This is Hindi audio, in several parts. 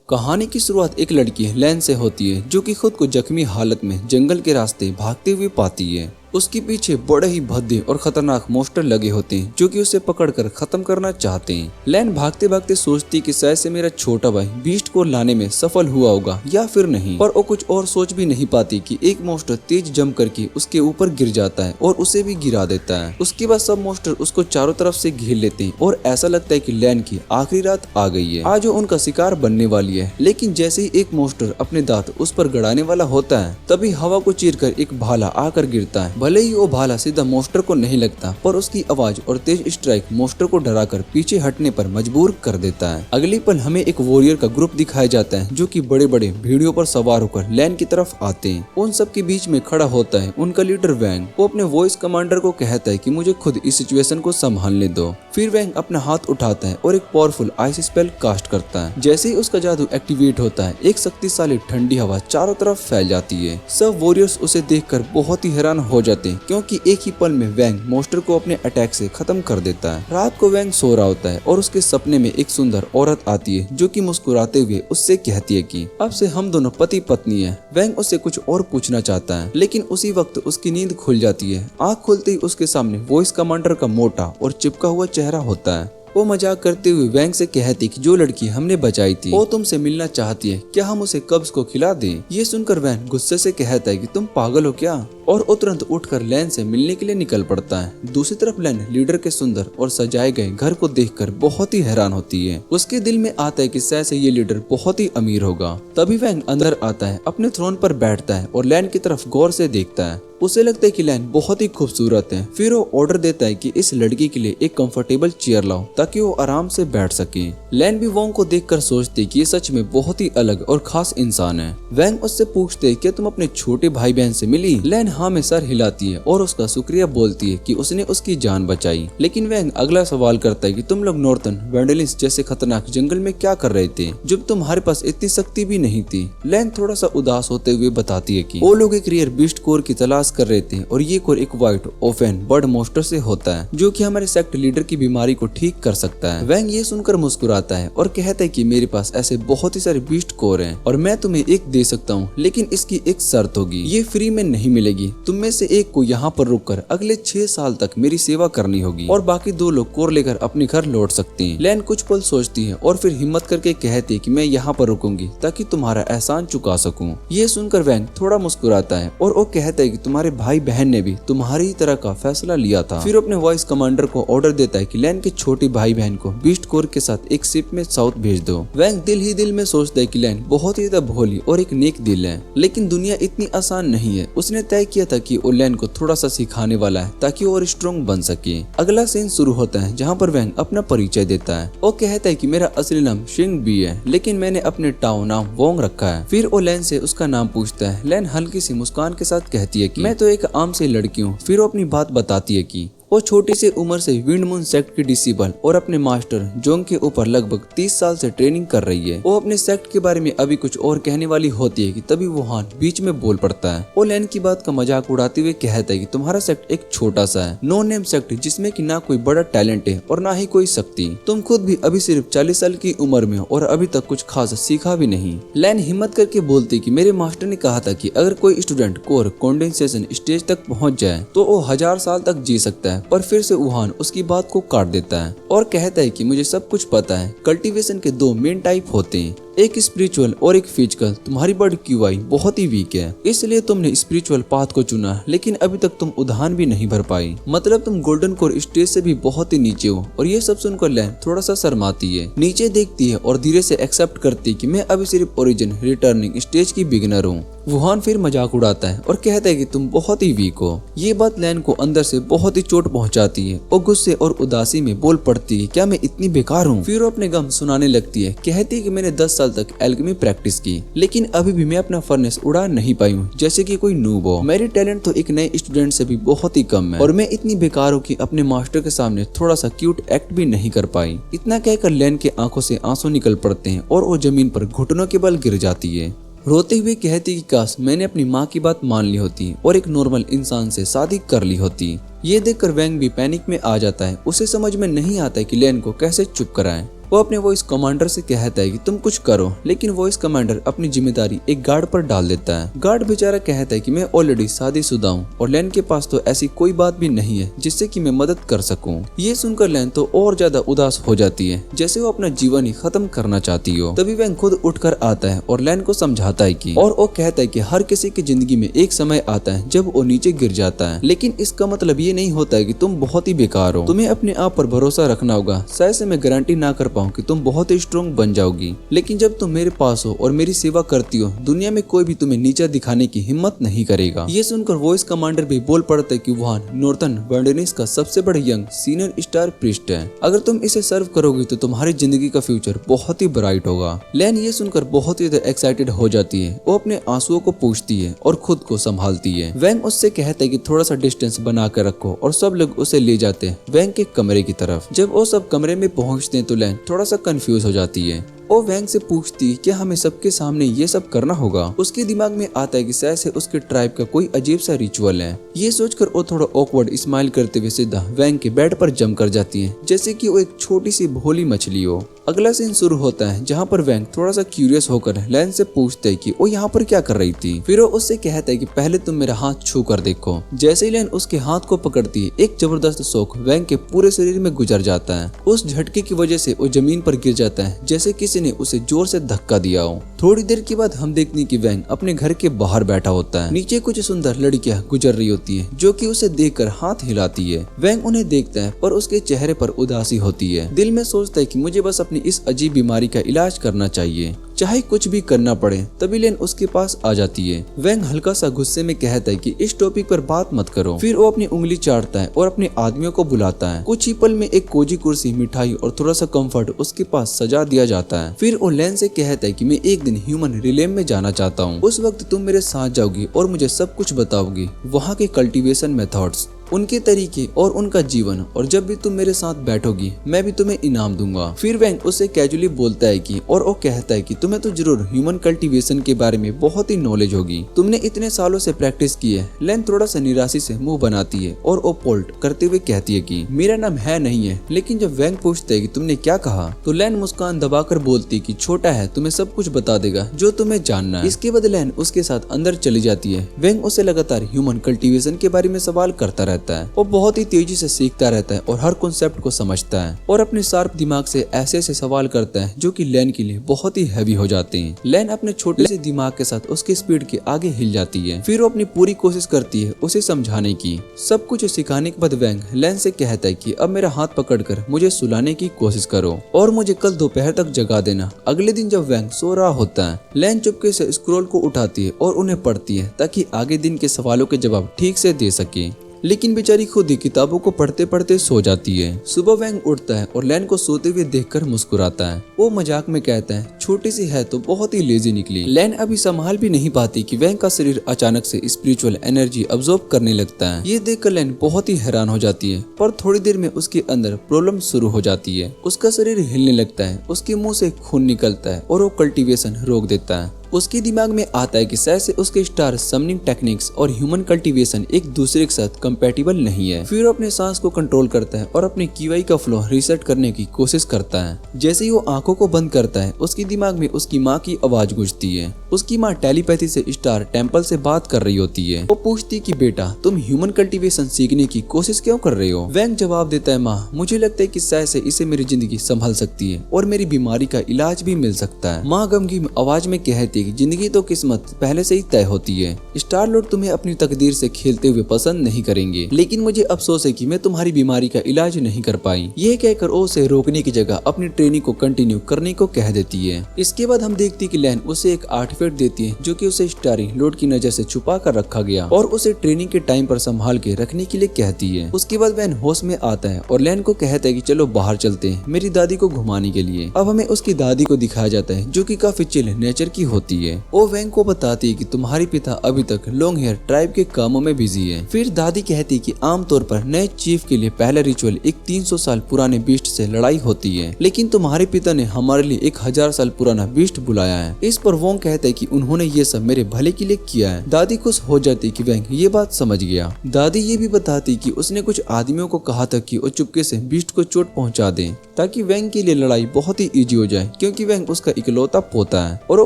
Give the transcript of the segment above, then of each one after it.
कहानी की शुरुआत एक लड़की लैन से होती है जो कि खुद को जख्मी हालत में जंगल के रास्ते भागते हुए पाती है। उसके पीछे बड़े ही भद्दे और खतरनाक मॉन्स्टर लगे होते हैं जो कि उसे पकड़कर खत्म करना चाहते हैं। लैन भागते भागते सोचती कि शायद से मेरा छोटा भाई बीस्ट को लाने में सफल हुआ होगा या फिर नहीं, पर वो कुछ और सोच भी नहीं पाती कि एक मॉन्स्टर तेज जंप करके उसके ऊपर गिर जाता है और उसे भी गिरा देता है। उसके बाद सब मॉन्स्टर उसको चारों तरफ से घेर लेते हैं और ऐसा लगता है कि लैन की आखिरी रात आ गई है, आज वो उनका शिकार बनने वाली है। लेकिन जैसे ही एक मॉन्स्टर अपने दांत उस पर गड़ाने वाला होता है तभी हवा को चीरकर एक भाला आकर गिरता है। भले ही वो भाला सीधा मॉन्स्टर को नहीं लगता, पर उसकी आवाज और तेज स्ट्राइक मॉन्स्टर को डराकर पीछे हटने पर मजबूर कर देता है। अगली पल हमें एक वॉरियर का ग्रुप दिखाया जाता है जो कि बड़े बड़े भेड़ियों पर सवार होकर लैन की तरफ आते हैं। उन सब के बीच में खड़ा होता है उनका लीडर वैंग। वो अपने वॉइस कमांडर को कहता है कि मुझे खुद इस सिचुएशन को संभालने दो। फिर वैंग अपना हाथ उठाता है और एक पावरफुल आइस स्पेल कास्ट करता है। जैसे ही उसका जादू एक्टिवेट होता है एक शक्तिशाली ठंडी हवा चारों तरफ फैल जाती है। सब वॉरियर्स उसे देखकर बहुत ही हैरान हो जाते हैं क्योंकि एक ही पल में वैंग मॉन्स्टर को अपने अटैक से खत्म कर देता है। रात को वैंग सो रहा होता है और उसके सपने में एक सुंदर औरत आती है जो कि मुस्कुराते हुए उससे कहती है कि अब से हम दोनों पति पत्नी हैं। वैंग उससे कुछ और पूछना चाहता है लेकिन उसी वक्त उसकी नींद खुल जाती है। आँख खुलते ही उसके सामने वॉइस कमांडर का मोटा और चिपका हुआ चेहरा होता है। वो मजाक करते हुए वैंग से कहती कि जो लड़की हमने बचाई थी वो तुमसे मिलना चाहती है, क्या हम उसे कब्ज को खिला दें? ये सुनकर वैंग गुस्से से कहता है कि तुम पागल हो क्या, और वो तुरंत उठकर लैन से मिलने के लिए निकल पड़ता है। दूसरी तरफ लैन लीडर के सुंदर और सजाए गए घर को देखकर बहुत ही हैरान होती है। उसके दिल में आता है कि शायद से ये लीडर बहुत ही अमीर होगा। तभी वैंग अंदर आता है, अपने थ्रोन पर बैठता है और लैन की तरफ गौर से देखता है। उसे लगता है कि लैन बहुत ही खूबसूरत है। फिर वो ऑर्डर देता है कि इस लड़की के लिए एक कंफर्टेबल चेयर लाओ ताकि वो आराम से बैठ सके। लैन भी वोंग को देखकर सोचती है कि ये सच में बहुत ही अलग और खास इंसान है। वैंग उससे पूछते है कि तुम अपने छोटे भाई बहन से मिली? लैन हाँ में सर हिलाती है और उसका शुक्रिया बोलती है कि उसने उसकी जान बचाई। लेकिन वैंग अगला सवाल करता है कि तुम लोग नॉर्थन वेंडलिस जैसे खतरनाक जंगल में क्या कर रहे थे जब तुम्हारे पास इतनी शक्ति भी नहीं थी? लैन थोड़ा सा उदास होते हुए बताती है कि वो लोग एक रेयर बीस्ट कोर की तलाश कर रहे थे और ये कोर एक व्हाइट ओफेन बर्ड मॉन्स्टर से होता है जो कि हमारे सेक्ट लीडर की बीमारी को ठीक कर सकता है। वैंग ये सुनकर मुस्कुराता है और कहता है कि मेरे पास ऐसे बहुत ही सारे बीस्ट कोर हैं और मैं तुम्हें एक दे सकता हूँ, लेकिन इसकी एक शर्त होगी, ये फ्री में नहीं मिलेगी। तुम में से एक को यहाँ पर रुककर अगले 6 साल तक मेरी सेवा करनी होगी और बाकी 2 लोग कोर लेकर अपने घर लौट सकते हैं। लैन कुछ पल सोचती है और फिर हिम्मत करके कहती है कि मैं यहाँ पर रुकूंगी ताकि तुम्हारा एहसान चुका सकूं। ये सुनकर वैंग थोड़ा मुस्कुराता है और वो कहता है कि तुम्हारे भाई बहन ने भी तुम्हारी ही तरह का फैसला लिया था। फिर अपने वॉइस कमांडर को ऑर्डर देता है कि लैन के छोटे भाई बहन को बीस्ट कोर के साथ एक शिप में साउथ भेज दो। वैंग दिल ही दिल में सोचता है कि लैन बहुत ही ज्यादा भोली और एक नेक दिल है, लेकिन दुनिया इतनी आसान नहीं है। उसने तय किया था कि वो लैन को थोड़ा सा सिखाने वाला है ताकि वो और स्ट्रॉन्ग बन सके। अगला सीन शुरू होता है जहाँ पर वैंग अपना परिचय देता है। वो कहता है कि मेरा असली नाम शिंग बी है, लेकिन मैंने अपने टाओ नाम वोंग रखा है। फिर वो लैन से उसका नाम पूछता है। लैन हल्की सी मुस्कान के साथ कहती है कि मैं तो एक आम से लड़की हूँ। फिर वो अपनी बात बताती है कि वो छोटी सी उम्र से विंड मून सेक्ट की डिसिबल और अपने मास्टर जोंग के ऊपर लगभग 30 साल से ट्रेनिंग कर रही है। वो अपने सेक्ट के बारे में अभी कुछ और कहने वाली होती है कि तभी वुहान बीच में बोल पड़ता है। वो लैन की बात का मजाक उड़ाते हुए कहता है कि तुम्हारा सेक्ट एक छोटा सा है, नो नेम सेक्ट, जिसमें कि ना कोई बड़ा टैलेंट है और ना ही कोई शक्ति। तुम खुद भी अभी सिर्फ 40 साल की उम्र में हो और अभी तक कुछ खास सीखा भी नहीं। लैन हिम्मत करके बोलती कि मेरे मास्टर ने कहा था कि अगर कोई स्टूडेंट कोर कंडेंसेशन स्टेज तक पहुँच जाए तो वो 1000 साल तक जी सकता है। पर फिर से वुहान उसकी बात को काट देता है और कहता है कि मुझे सब कुछ पता है। कल्टीवेशन के 2 मेन टाइप होते हैं, एक स्पिरिचुअल और एक फिजिकल। तुम्हारी बर्ड क्यूआई बहुत ही वीक है, इसलिए तुमने स्पिरिचुअल पाथ को चुना, लेकिन अभी तक तुम उधान भी नहीं भर पाई। मतलब तुम गोल्डन कोर स्टेज से भी बहुत ही नीचे हो। और ये सब सुनकर लैन थोड़ा सा शर्माती है, नीचे देखती है और धीरे से एक्सेप्ट करती है कि मैं अभी सिर्फ ओरिजिन रिटर्निंग स्टेज की बिगिनर हूँ। वुहान फिर मजाक उड़ाता है और कहता है कि तुम बहुत ही वीक हो। ये बात लैन को अंदर से बहुत ही चोट पहुंचाती है और गुस्से और उदासी में बोल पड़ती है, क्या मैं इतनी बेकार हूँ? फिर वो अपने गम सुनाने लगती है, कहती है कि मैंने 10 साल तक एल्केमी प्रैक्टिस की, लेकिन अभी भी मैं अपना फर्नेस उड़ा नहीं पाई हूँ, जैसे कि कोई नूब हो। मेरी टैलेंट तो एक नए स्टूडेंट से भी बहुत ही कम है और मैं इतनी बेकार हूँ कि अपने मास्टर के सामने थोड़ा सा क्यूट एक्ट भी नहीं कर पाई। इतना कहकर लैन के आंखों से आंसू निकल पड़ते हैं और वो जमीन पर घुटनों के बल गिर जाती है। रोते हुए कहती कि काश मैंने अपनी माँ की बात मान ली होती और एक नॉर्मल इंसान से शादी कर ली होती। ये देखकर वैंग भी पैनिक में आ जाता है। उसे समझ में नहीं आता है कि लैन को कैसे चुप कराएं। वो अपने वॉइस कमांडर से कहता है कि तुम कुछ करो, लेकिन वॉइस कमांडर अपनी जिम्मेदारी एक गार्ड पर डाल देता है। गार्ड बेचारा कहता है कि मैं ऑलरेडी शादीशुदा हूँ और लैन के पास तो ऐसी कोई बात भी नहीं है जिससे कि मैं मदद कर सकूं। ये सुनकर लैन तो और ज्यादा उदास हो जाती है, जैसे वो अपना जीवन ही खत्म करना चाहती हो। तभी वैंग खुद उठकर आता है और लैन को समझाता है कि और वो कहता है कि हर किसी की जिंदगी में एक समय आता है जब वो नीचे गिर जाता है, लेकिन इसका मतलब ये नहीं होता है कि तुम बहुत ही बेकार हो। तुम्हें अपने आप पर भरोसा रखना होगा। शायद से मैं गारंटी ना कर पाऊँ कि तुम बहुत ही स्ट्रॉन्ग बन जाओगी, लेकिन जब तुम मेरे पास हो और मेरी सेवा करती हो, दुनिया में कोई भी तुम्हें नीचा दिखाने की हिम्मत नहीं करेगा। ये सुनकर वॉइस कमांडर भी बोल पड़ता है कि वहां नॉर्थन वर्ल्डनेस का सबसे बड़ा यंग सीनियर स्टार प्रीस्ट है। अगर तुम इसे सर्व करोगे तो तुम्हारी जिंदगी का फ्यूचर बहुत ही ब्राइट होगा। लैन ये सुनकर बहुत ही एक्साइटेड हो जाती है। वो अपने आंसुओं को पूछती है और खुद को संभालती है। वैंग उससे कहता है कि थोड़ा सा डिस्टेंस बना कर रखो और सब लोग उसे ले जाते हैं वैंग के कमरे की तरफ। जब वो सब कमरे में पहुंचते हैं तो लैन थोड़ा सा कंफ्यूज हो जाती है। वो वैंग से पूछती है क्या हमें सबके सामने ये सब करना होगा। उसके दिमाग में आता है कि शायद से उसके ट्राइब का कोई अजीब सा रिचुअल है। ये सोचकर वो थोड़ा ऑकवर्ड स्माइल करते हुए सीधा वैंग के बेड पर जम कर जाती है, जैसे कि वो एक छोटी सी भोली मछली हो। अगला सीन शुरू होता है जहाँ पर वैंग थोड़ा सा क्यूरियस होकर लैन से पूछता है कि वो यहाँ पर क्या कर रही थी। फिर वो उससे कहता है कि पहले तुम मेरा हाथ छू कर देखो। जैसे ही लैन उसके हाथ को पकड़ती है, एक जबरदस्त शॉक वैंग के पूरे शरीर में गुजर जाता है। उस झटके की वजह से वो जमीन पर गिर जाता है जैसे किसी ने उसे जोर से धक्का दिया हो। थोड़ी देर के बाद हम देखते हैं कि वैंग अपने घर के बाहर बैठा होता है। नीचे कुछ सुंदर लड़कियां गुजर रही होती हैं, जो कि उसे देखकर हाथ हिलाती है। वैंग उन्हें देखता है पर उसके चेहरे पर उदासी होती है। दिल में सोचता है कि मुझे बस अपनी इस अजीब बीमारी का इलाज करना चाहिए, चाहे कुछ भी करना पड़े। तभी लैन उसके पास आ जाती है। वैंग हल्का सा गुस्से में कहता है कि इस टॉपिक पर बात मत करो। फिर वो अपनी उंगली चाटता है और अपने आदमियों को बुलाता है। कुछ ही पल में एक कोजी कुर्सी, मिठाई और थोड़ा सा कंफर्ट उसके पास सजा दिया जाता है। फिर वो लैन से कहता है कि मैं एक दिन ह्यूमन रिलेम में जाना चाहता हूँ। उस वक्त तुम मेरे साथ जाओगी और मुझे सब कुछ बताओगी, वहाँ के कल्टीवेशन मेथड्स, उनके तरीके और उनका जीवन, और जब भी तुम मेरे साथ बैठोगी मैं भी तुम्हें इनाम दूंगा। फिर वैंग उससे कैजुअली बोलता है कि और वो कहता है कि तुम्हें तो जरूर ह्यूमन कल्टीवेशन के बारे में बहुत ही नॉलेज होगी, तुमने इतने सालों से प्रैक्टिस की है। लैन थोड़ा सा निराशा से मुंह बनाती है और वो पोल्ट करते हुए कहती है कि मेरा नाम है नहीं है। लेकिन जब वैंग पूछता है कि तुमने क्या कहा, तो लैन मुस्कान दबाकर बोलती है कि छोटा है, तुम्हें सब कुछ बता देगा जो तुम्हें जानना है। इसके बाद लैन उसके साथ अंदर चली जाती है। वैंग उसे लगातार ह्यूमन कल्टीवेशन के बारे में सवाल करता रहता है। वो बहुत ही तेजी से सीखता रहता है और हर कॉन्सेप्ट को समझता है और अपने शार्प दिमाग से ऐसे ऐसे सवाल करता है जो कि लैन के लिए बहुत ही हैवी हो जाते हैं। लैन अपने छोटे से दिमाग के साथ उसके स्पीड के आगे हिल जाती है। फिर वो अपनी पूरी कोशिश करती है उसे समझाने की। सब कुछ सिखाने के बाद वैंग लैन से कहता है कि अब मेरा हाथ पकड़कर मुझे सुलाने की कोशिश करो और मुझे कल दोपहर तक जगा देना। अगले दिन जब वैंग सो रहा होता है, लैन चुपके से स्क्रॉल को उठाती है और उन्हें पढ़ती है ताकि आगे दिन के सवालों के जवाब ठीक से दे सके। लेकिन बेचारी खुद ही किताबों को पढ़ते पढ़ते सो जाती है। सुबह वैंग उठता है और लैन को सोते हुए देखकर मुस्कुराता है। वो मजाक में कहता है छोटी सी है तो बहुत ही लेजी निकली। लैन अभी संभाल भी नहीं पाती कि वैंग का शरीर अचानक से स्पिरिचुअल एनर्जी अब्सॉर्ब करने लगता है। ये देखकर लैन बहुत ही हैरान हो जाती है, पर थोड़ी देर में उसके अंदर प्रॉब्लम शुरू हो जाती है। उसका शरीर हिलने लगता है, उसके मुंह से खून निकलता है और वो कल्टीवेशन रोक देता है। उसके दिमाग में आता है कि शायद से उसके स्टार समनिंग टेक्निक्स और ह्यूमन कल्टीवेशन एक दूसरे के साथ कंपैटिबल नहीं है। फिर वो अपने सांस को कंट्रोल करता है और अपने कीवाई का फ्लो रीसेट करने की कोशिश करता है। जैसे ही वो आंखों को बंद करता है, उसके दिमाग में उसकी माँ की आवाज गूंजती है। उसकी माँ टेलीपैथी से स्टार टेम्पल से बात कर रही होती है। वो पूछती कि बेटा तुम ह्यूमन कल्टीवेशन सीखने की कोशिश क्यों कर रहे हो। वैंग जवाब देता है माँ मुझे लगता है कि शायद से इसे मेरी जिंदगी संभल सकती है और मेरी बीमारी का इलाज भी मिल सकता है। माँ गमगीन आवाज में कहती है कि जिंदगी तो किस्मत पहले से ही तय होती है। स्टार लॉर्ड तुम्हें अपनी तकदीर से खेलते हुए पसंद नहीं करेंगे, लेकिन मुझे अफसोस है कि मैं तुम्हारी बीमारी का इलाज नहीं कर पाई। ये कहकर वो उसे रोकने की जगह अपनी ट्रेनिंग को कंटिन्यू करने को कह देती है। इसके बाद हम देखती कि लैन उसे एक आर्टिफैक्ट देती है जो कि उसे स्टारी लॉर्ड की नजर से छुपा कर रखा गया और उसे ट्रेनिंग के टाइम पर संभाल के रखने के लिए कहती है। उसके बाद वैन होश में आता है और लैन को कहता है कि चलो बाहर चलते हैं मेरी दादी को घुमाने के लिए। अब हमें उसकी दादी को दिखाया जाता है जो कि काफी चिल नेचर की होती है। वो वैंग को बताती है कि तुम्हारी पिता अभी तक लॉन्ग हेयर ट्राइब के कामों में बिजी है। फिर दादी कहती है कि आमतौर पर नए चीफ के लिए पहला रिचुअल एक 300 साल पुराने बीस्ट से लड़ाई होती है, लेकिन तुम्हारे पिता ने हमारे लिए 1000 साल पुराना बीस्ट बुलाया है। इस पर वोंग कहते कहता है कि उन्होंने ये सब मेरे भले के लिए किया है। दादी खुश हो जाती कि वैंग ये बात समझ गया। दादी ये भी बताती कि उसने कुछ आदमियों को कहा था कि वो चुपके से बीस्ट को चोट पहुंचा दें ताकि वैंग के लिए लड़ाई बहुत ही इजी हो जाए, क्योंकि वैंग उसका इकलौता पोता है और वो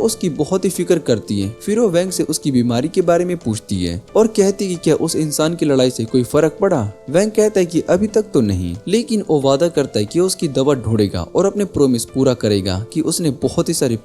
उसकी बहुत ही फिक्र करती है। फिर वो वैंग से उसकी बीमारी के बारे में पूछती है और कहती है कि क्या उस इंसान की लड़ाई से कोई फर्क पड़ा। वैंग कहता है कि अभी तक तो नहीं, लेकिन वो वादा करता है कि उसकी दवा ढूंढेगा और अपने प्रोमिस पूरा करेगा कि उसने बहुत ही सारे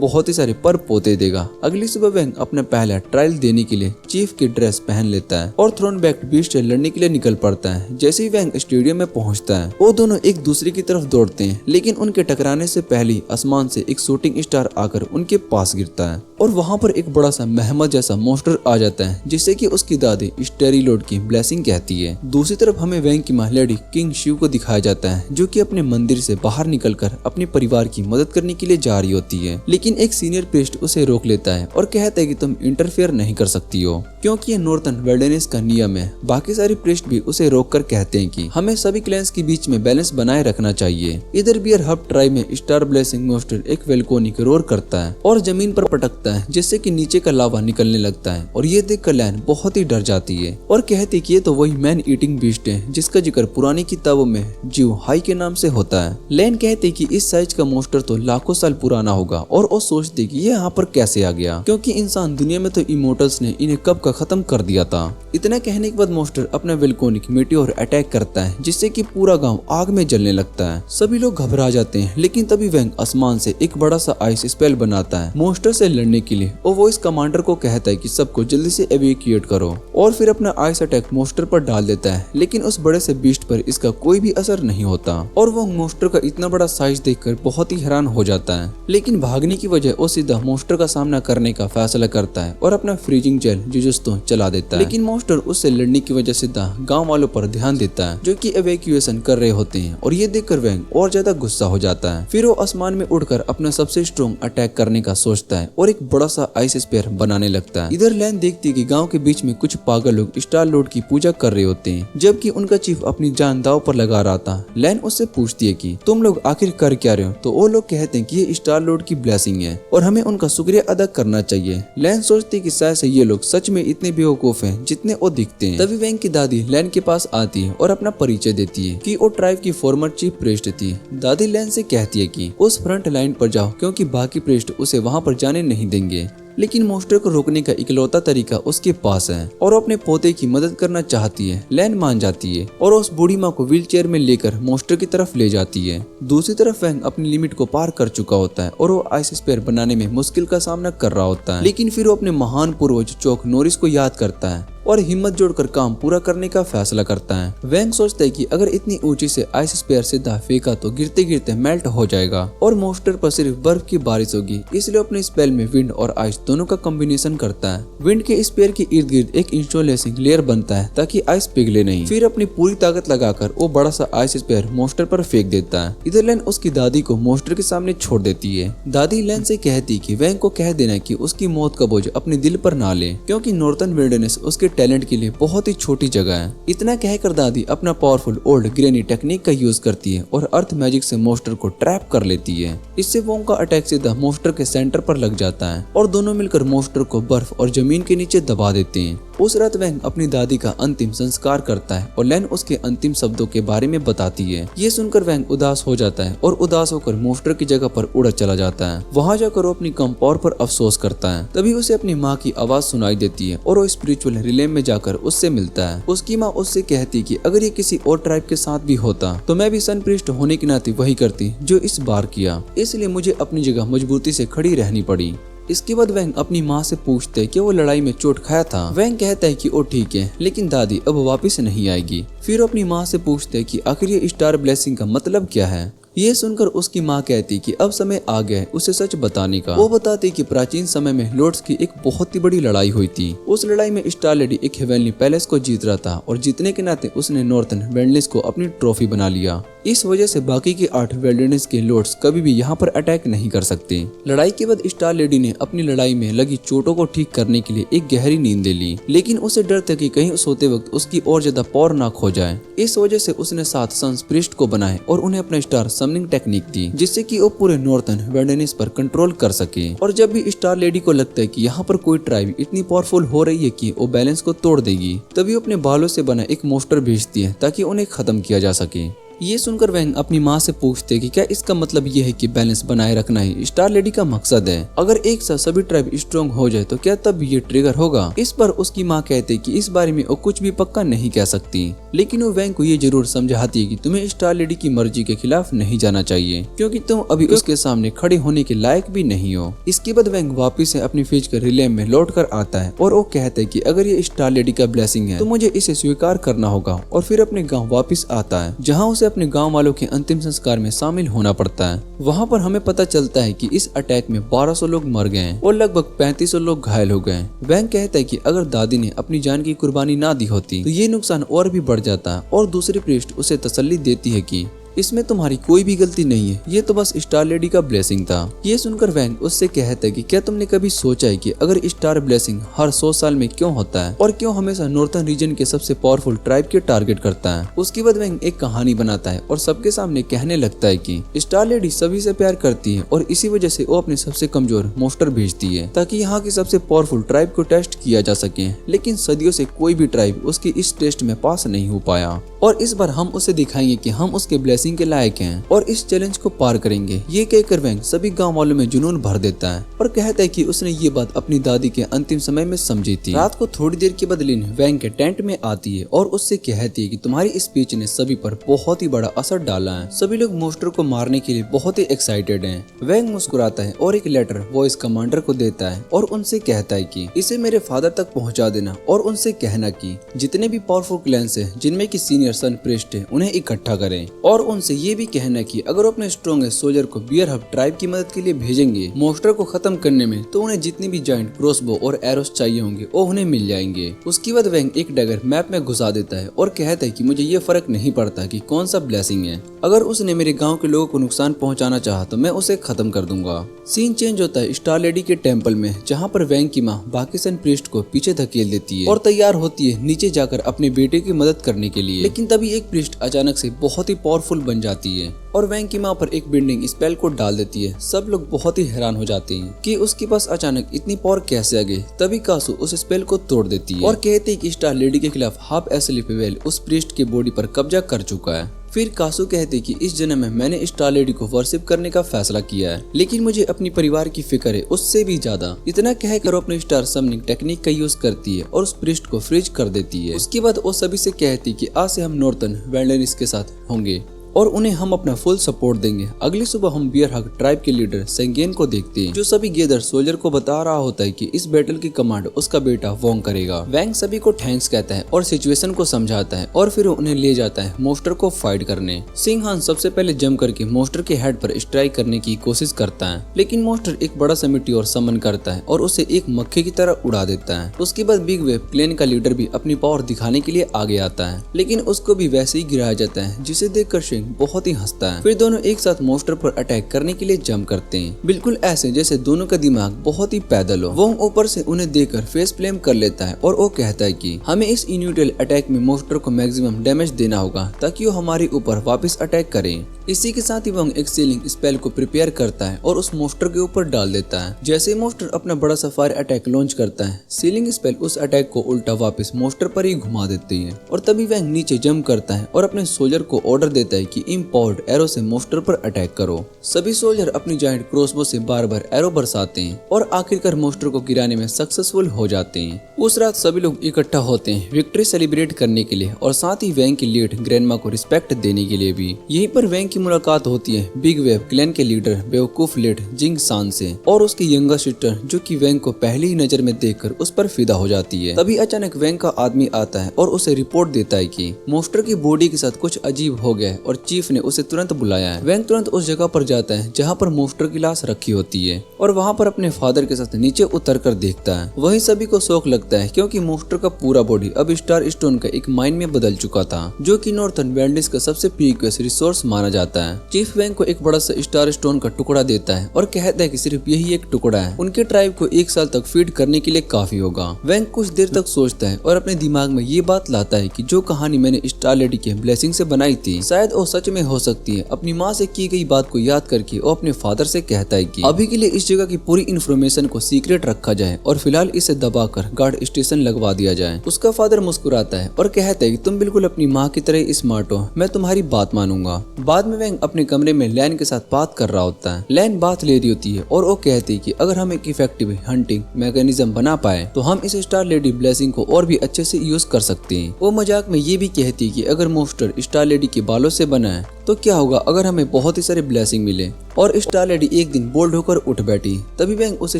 बहुत ही सारे पर पोते देगा। अगली सुबह वैंग अपना पहला ट्रायल देने के लिए चीफ की ड्रेस पहन लेता है और थ्रोनबैक बीस्ट से लड़ने के लिए निकल पड़ता है। जैसे ही वैंग स्टेडियम में पहुंचता है, वो दोनों एक दूसरे की तरफ दौड़ते हैं, लेकिन उनके टकराने से पहले ही आसमान से एक शूटिंग स्टार आकर उनके पास गिरता है और वहाँ पर एक बड़ा सा महमद जैसा मॉन्स्टर आ जाता है, जिससे कि उसकी दादी स्टेरिलोड की ब्लेसिंग कहती है। दूसरी तरफ हमें वैंग की लेडी किंग शिव को दिखाया जाता है, जो कि अपने मंदिर से बाहर निकलकर अपने परिवार की मदद करने के लिए जा रही होती है, लेकिन एक सीनियर प्रीस्ट उसे रोक लेता है और कहता है कि तुम इंटरफेयर नहीं कर सकती हो, क्योंकि ये नॉर्थर्न विल्डरनेस का नियम है। बाकी सारे प्रीस्ट भी उसे रोककर कहते हैं कि हमें सभी क्लैंस के बीच में बैलेंस बनाए रखना चाहिए। इधर बियर हब ट्राइब में स्टार ब्लेसिंग मॉन्स्टर एक वेलकोनिक रोर करता है और जमीन पर पटकता है, जिससे कि नीचे का लावा निकलने लगता है और ये देखकर लैन बहुत ही डर जाती है और कहती है कि ये तो वही मैन ईटिंग बीस्ट है जिसका जिक्र पुरानी किताबों में जीव हाई के नाम से होता है। लैन कहते कि इस साइज का मॉन्स्टर तो लाखों साल पुराना होगा और वो सोचते कि ये यहाँ पर कैसे आ गया, क्योंकि इंसान दुनिया में तो इमोर्टल्स ने इन्हें कब का खत्म कर दिया था। इतना कहने के बाद मॉन्स्टर अपना वेलकोनिक मेटियोर अटैक करता है, जिससे कि पूरा गांव आग में जलने लगता है। सभी लोग घबरा जाते हैं, लेकिन तभी वैंग आसमान से एक बड़ा सा आइस स्पेल बनाता है मॉन्स्टर से लड़ने के लिए और वो इस कमांडर को कहता है कि सबको जल्दी से एवेक्यूएट करो और फिर अपना आइस अटैक मॉन्स्टर पर डाल देता है, लेकिन उस बड़े से बीस्ट पर इसका कोई भी असर नहीं होता और वो मॉन्स्टर का इतना बड़ा साइज देखकर बहुत ही हैरान हो जाता है। लेकिन भागने की वजह वो सीधा मॉन्स्टर का सामना करने का फैसला करता है और अपना फ्रीजिंग जेल जुजुत्सु चला देता है, लेकिन मॉन्स्टर उससे लड़ने की वजह सीधा गांव वालों पर ध्यान देता है जो कि एवेक्यूएशन कर रहे होते हैं और ये देखकर वैंग और ज्यादा गुस्सा हो जाता है। फिर वो आसमान में उड़कर अपना सबसे स्ट्रॉन्ग अटैक करने का सोचता है और एक बड़ा सा आइस स्पेयर बनाने लगता है। इधर लैन देखती है कि गांव के बीच में कुछ पागल लोग स्टार लॉर्ड की पूजा कर रहे होते हैं, जबकि उनका चीफ अपनी जान दांव पर लगा रहा था। लैन उससे पूछती है कि तुम लोग आखिर कर क्या रहे हो, तो वो लोग कहते हैं कि ये स्टार लॉर्ड की ब्लेसिंग है और हमें उनका शुक्रिया अदा करना चाहिए। लैन सोचती है कि शायद से ये लोग सच में इतने बेवकूफ हैं जितने वो दिखते हैं। तभी वैंग की दादी लैन के पास आती है और अपना परिचय देती है कि वो ट्राइब की फॉर्मर चीफ प्रीस्ट थी। दादी लैन से कहती है कि उस फ्रंट लाइन पर जाओ, क्योंकि बाकी प्रीस्ट उसे वहाँ पर जाने नहीं देंगे। लेकिन मॉन्स्टर को रोकने का इकलौता तरीका उसके पास है और वो अपने पोते की मदद करना चाहती है। लैन मान जाती है और उस बूढ़ी माँ को व्हीलचेयर में लेकर मॉन्स्टर की तरफ ले जाती है। दूसरी तरफ वैंग अपनी लिमिट को पार कर चुका होता है और वो आइस स्पेयर बनाने में मुश्किल का सामना कर रहा होता है, लेकिन फिर वो अपने महान पूर्वज चोक नॉरिस को याद करता है और हिम्मत जोड़कर काम पूरा करने का फैसला करता है। वैंग सोचता है कि अगर इतनी ऊंची से आइस स्पेयर सीधा फेंका तो गिरते गिरते मेल्ट हो जाएगा और मॉन्स्टर पर सिर्फ बर्फ की बारिश होगी, इसलिए अपने स्पेल में विंड और आइस दोनों का कॉम्बिनेशन करता है। विंड के स्पेयर के इर्द गिर्द एक इंसुलेशन लेयर बनता है ताकि आइस पिघले नहीं। फिर अपनी पूरी ताकत लगाकर वो बड़ा सा आइस स्पेयर मॉन्स्टर पर फेंक देता है। इधर लैन उसकी दादी को मॉन्स्टर के सामने छोड़ देती है। दादी लैन से कहती कि वैंग को कह देना कि उसकी मौत का बोझ अपने दिल पर ना ले, क्योंकि नॉर्थर्न विल्डरनेस उसके टैलेंट के लिए बहुत ही छोटी जगह है। इतना कहकर दादी अपना पावरफुल ओल्ड ग्रेनी टेक्निक का यूज करती है और अर्थ मैजिक से मॉन्स्टर को ट्रैप कर लेती है। इससे वोंग का अटैक सीधा मॉन्स्टर के सेंटर पर लग जाता है और दोनों मिलकर मॉन्स्टर को बर्फ और जमीन के नीचे दबा देते हैं। उस रात वैंग अपनी दादी का अंतिम संस्कार करता है और लैन उसके अंतिम शब्दों के बारे में बताती है। ये सुनकर वैंग उदास हो जाता है और उदास होकर मॉन्स्टर की जगह पर उड़ चला जाता है। वहाँ जाकर वो अपनी कम पावर पर अफसोस करता है। तभी उसे अपनी माँ की आवाज सुनाई देती है और वो स्पिरिचुअल रिले में जाकर उससे मिलता है। उसकी माँ उससे कहती कि अगर ये किसी और ट्राइब के साथ भी होता तो मैं भी सन प्रीस्ट होने के नाते वही करती जो इस बार किया, इसलिए मुझे अपनी जगह मजबूती से खड़ी रहनी पड़ी। इसके बाद वैंग अपनी माँ से पूछते कि वो लड़ाई में चोट खाया था। वैंग कहता है कि वो ठीक है, लेकिन दादी अब वापस नहीं आएगी। फिर अपनी माँ से पूछते कि आखिर ये स्टार ब्लेसिंग का मतलब क्या है। ये सुनकर उसकी माँ कहती कि अब समय आ गया है उसे सच बताने का। वो बताती कि प्राचीन समय में लॉर्ड्स की एक बहुत ही बड़ी लड़ाई हुई थी। उस लड़ाई में स्टार लेडी एक हेवनली पैलेस को जीत रहा था और जीतने के नाते उसने नॉर्थर्न विल्डरनेस को अपनी ट्रॉफी बना लिया। इस वजह से बाकी के 8 वेल्डरनेस के लॉर्ड्स कभी भी यहाँ पर अटैक नहीं कर सकते। लड़ाई के बाद स्टार लेडी ने अपनी लड़ाई में लगी चोटों को ठीक करने के लिए एक गहरी नींद ले ली, लेकिन उसे डर था कि कहीं सोते वक्त उसकी और ज्यादा पावर ना खो जाए। इस वजह से उसने 7 सन्स प्रीस्ट को बनाए और उन्हें अपना स्टार समनिंग टेक्निक दी, जिससे कि वो पूरे नॉर्थर्न वेल्डरनेस पर कंट्रोल कर सके। और जब भी स्टार लेडी को लगता है कि यहाँ पर कोई ट्राइब इतनी पावरफुल हो रही है कि वो बैलेंस को तोड़ देगी, तभी अपने बालों से बना एक मोस्टर भेजती है ताकि उन्हें खत्म किया जा सके। ये सुनकर वैंग अपनी माँ से पूछते कि क्या इसका मतलब ये है कि बैलेंस बनाए रखना ही स्टार लेडी का मकसद है? अगर एक साथ सभी ट्राइब स्ट्रॉन्ग हो जाए तो क्या तब ये ट्रिगर होगा? इस पर उसकी माँ कहते कि इस बारे में वो कुछ भी पक्का नहीं कह सकती, लेकिन वो वैंग को ये जरूर समझाती है कि तुम्हें स्टार लेडी की मर्जी के खिलाफ नहीं जाना चाहिए, क्योंकि तुम अभी उसके सामने खड़े होने के लायक भी नहीं हो। इसके बाद वैंग वापिस से अपनी फिजिकल रिलेम में लौट कर आता है और वो कहता है कि अगर ये स्टार लेडी का ब्लेसिंग है तो मुझे इसे स्वीकार करना होगा, और फिर अपने गाँव वापिस आता है जहाँ उसे अपने गाँव वालों के अंतिम संस्कार में शामिल होना पड़ता है। वहाँ पर हमें पता चलता है कि इस अटैक में 1200 लोग मर गए और लगभग 3500 लोग घायल हो गए। वैंग कहता है कि अगर दादी ने अपनी जान की कुर्बानी ना दी होती तो ये नुकसान और भी बढ़ जाता, और दूसरी प्रीस्ट उसे तसल्ली देती है कि इसमें तुम्हारी कोई भी गलती नहीं है, ये तो बस स्टार लेडी का ब्लेसिंग था। ये सुनकर वैंग उससे कहता है कि क्या तुमने कभी सोचा है कि अगर स्टार ब्लेसिंग हर 100 साल में क्यों होता है और क्यों हमेशा नॉर्थर्न रीजन के सबसे पावरफुल ट्राइब के टारगेट करता है? उसके बाद वैंग एक कहानी बनाता है और सबके सामने कहने लगता है कि स्टार लेडी सभी से प्यार करती है और इसी वजह से वो अपने सबसे कमजोर मोस्टर भेजती है ताकि यहाँ की सबसे पावरफुल ट्राइब को टेस्ट किया जा सके, लेकिन सदियों से कोई भी ट्राइब उसके इस टेस्ट में पास नहीं हो पाया, और इस बार हम उसे दिखाएंगे कि हम उसके ब्लेसिंग के लायक हैं और इस चैलेंज को पार करेंगे। ये कहकर वैंग सभी गांव वालों में जुनून भर देता है और कहता है कि उसने ये बात अपनी दादी के अंतिम समय में समझी थी। रात को थोड़ी देर के बाद लिन वैंग के टेंट में आती है और उससे कहती है कि तुम्हारी स्पीच ने सभी पर बहुत ही बड़ा असर डाला है। सभी लोग मोस्टर को मारने के लिए बहुत ही एक्साइटेड हैं। वैंग मुस्कुराता है और एक लेटर वॉइस कमांडर को देता है और उनसे कहता है कि इसे मेरे फादर तक पहुंचा देना और उनसे कहना कि जितने भी पावरफुल क्लैंस हैं जिनमें की सीनियर सन प्रीस्ट है उन्हें इकट्ठा करें, और उनसे ये भी कहना कि अगर अपने स्ट्रॉन्गेस्ट सोल्जर को बियर हब ट्राइब की मदद के लिए भेजेंगे मोस्टर को खत्म करने में, तो उन्हें जितनी भी जॉइंट क्रॉसबो और एरोस चाहिए होंगे वो उन्हें मिल जाएंगे। उसके बाद वैंग एक डगर मैप में घुसा देता है और कहता है कि मुझे ये फर्क नहीं पड़ता कि कौन सा ब्लेसिंग है, अगर उसने मेरे गाँव के लोगों को नुकसान पहुँचाना चाहा तो मैं उसे खत्म कर दूंगा। सीन चेंज होता है स्टार लेडी के टेम्पल में, जहाँ पर वैंग की माँ बाकी सन प्रीस्ट को पीछे धकेल देती है और तैयार होती है नीचे जाकर अपने बेटे की मदद करने के लिए, लेकिन तभी एक प्रीस्ट अचानक से बहुत ही पावरफुल बन जाती है और वैंग की माँ पर एक बिल्डिंग स्पेल को डाल देती है। सब लोग बहुत ही हैरान हो जाते हैं कि उसके पास अचानक इतनी पावर कैसे आ गई। तभी कासू उस स्पेल को तोड़ देती है और कहती है कि स्टार लेडी के खिलाफ हाफ एस्लीप वेल उस प्रीस्ट की बॉडी पर कब्जा कर चुका है। फिर कासू कहते कि इस जन्म में मैंने स्टार लेडी को वर्शिप करने का फैसला किया है, लेकिन मुझे अपनी परिवार की फिक्र है उससे भी ज्यादा। इतना कहकर अपने स्टार समनिंग टेक्निक का यूज करती है और उस प्रीस्ट को फ्रीज कर देती है। उसके बाद वो सभी से कहती कि आज से हम नॉर्थर्न वेल्डरनेस के साथ होंगे और उन्हें हम अपना फुल सपोर्ट देंगे। अगली सुबह हम बियर हग ट्राइब के लीडर सेंगेन को देखते हैं, जो सभी गेदर सोल्जर को बता रहा होता है कि इस बैटल की कमांड उसका बेटा वोंग करेगा। वैंग सभी को थैंक्स कहता है और सिचुएशन को समझाता है और फिर उन्हें ले जाता है मोस्टर को फाइट करने। सिंह हान सबसे पहले जम करके मोस्टर के हेड पर स्ट्राइक करने की कोशिश करता है, लेकिन मोस्टर एक बड़ा सा मिट्टी समन करता है और उसे एक मक्खी की तरह उड़ा देता है। उसके बाद बिग वेव क्लैन का लीडर भी अपनी पावर दिखाने के लिए आगे आता है, लेकिन उसको भी वैसे ही गिराया जाता है, जिसे देखकर बहुत ही हंसता है। फिर दोनों एक साथ मोस्टर पर अटैक करने के लिए जंप करते हैं, बिल्कुल ऐसे जैसे दोनों का दिमाग बहुत ही पैदल हो। वो ऊपर से उन्हें देखकर फेस फ्लेम कर लेता है और वो कहता है कि हमें इस इन्यूटल अटैक में मोस्टर को मैक्सिमम डैमेज देना होगा ताकि वो हमारे ऊपर वापस अटैक करें। इसी के साथ ही वो एक सीलिंग स्पेल को प्रिपेयर करता है और उस मोस्टर के ऊपर डाल देता है। जैसे ही मोस्टर अपना बड़ा सा फायर अटैक लॉन्च करता है, सीलिंग स्पेल उस अटैक को उल्टा वापस मोस्टर पर ही घुमा देती है और तभी वह नीचे जंप करता है और अपने सोल्जर को ऑर्डर देता है कि इम्पावर्ड एरो से मोस्टर पर अटैक करो। सभी सोल्जर अपनी जॉइंट क्रॉसबो से बार बार एरो बरसाते हैं और आखिरकार मोस्टर को गिराने में सक्सेसफुल हो जाते हैं। उस रात सभी लोग इकट्ठा होते हैं विक्ट्री सेलिब्रेट करने के लिए और साथ ही वैंग की लीड ग्रैंडमा को रिस्पेक्ट देने के लिए भी। यहीं पर वैंग की मुलाकात होती है बिग वेव क्लैन के लीडर बेवकूफ लीड जिंग सान से और उसकी यंगर सिस्टर, जो कि वैंग को पहली ही नजर में देखकर उस पर फिदा हो जाती है। तभी अचानक वैंग का आदमी आता है और उसे रिपोर्ट देता है कि मोस्टर की बॉडी के साथ कुछ अजीब हो गया है और चीफ ने उसे तुरंत बुलाया है। वैंग तुरंत उस जगह पर जाता है जहाँ पर मोस्टर की लाश रखी होती है और वहाँ पर अपने फादर के साथ नीचे उतर कर देखता है। वहीं सभी को शौक लगता है क्योंकि मोस्टर का पूरा बॉडी अब स्टार स्टोन का एक माइन में बदल चुका था, जो कि नॉर्थर्न वेल्डिस का सबसे प्रीक्वियस रिसोर्स माना जाता है। चीफ वैंग को एक बड़ा सा स्टार स्टोन का टुकड़ा देता है और कहता है कि सिर्फ यही एक टुकड़ा है, उनके ट्राइब को 1 साल तक फीड करने के लिए काफी होगा। वैंग कुछ देर तक सोचता है और अपने दिमाग में ये बात लाता है कि जो कहानी मैंने स्टार लेडी के ब्लेसिंग से बनाई थी शायद वो सच में हो सकती है। अपनी माँ से की गई बात को याद करके वो अपने फादर से कहता है कि अभी के लिए इस जगह की पूरी इन्फॉर्मेशन को सीक्रेट रखा जाए और फिलहाल इसे दबाकर गार्ड स्टेशन लगवा दिया जाए। उसका फादर मुस्कुराता है और कहता है कि तुम बिल्कुल अपनी माँ की तरह स्मार्ट हो, मैं तुम्हारी बात मानूंगा। बाद में वैंग अपने कमरे में लैन के साथ बात कर रहा होता है। लैन बात ले रही होती है और वो कहती है कि अगर हम एक इफेक्टिव हंटिंग मैकेनिज्म बना पाए तो हम इस स्टार लेडी ब्लेसिंग को और भी अच्छे से यूज कर सकते हैं। वो मजाक में ये भी कहती है कि अगर मोस्टर स्टार लेडी के बालों से बना है तो क्या होगा अगर हमें बहुत ही सारे ब्लेसिंग मिले। और स्टार लेडी एक दिन बोल्ड होकर उठ बैठी। तभी वैंग उसे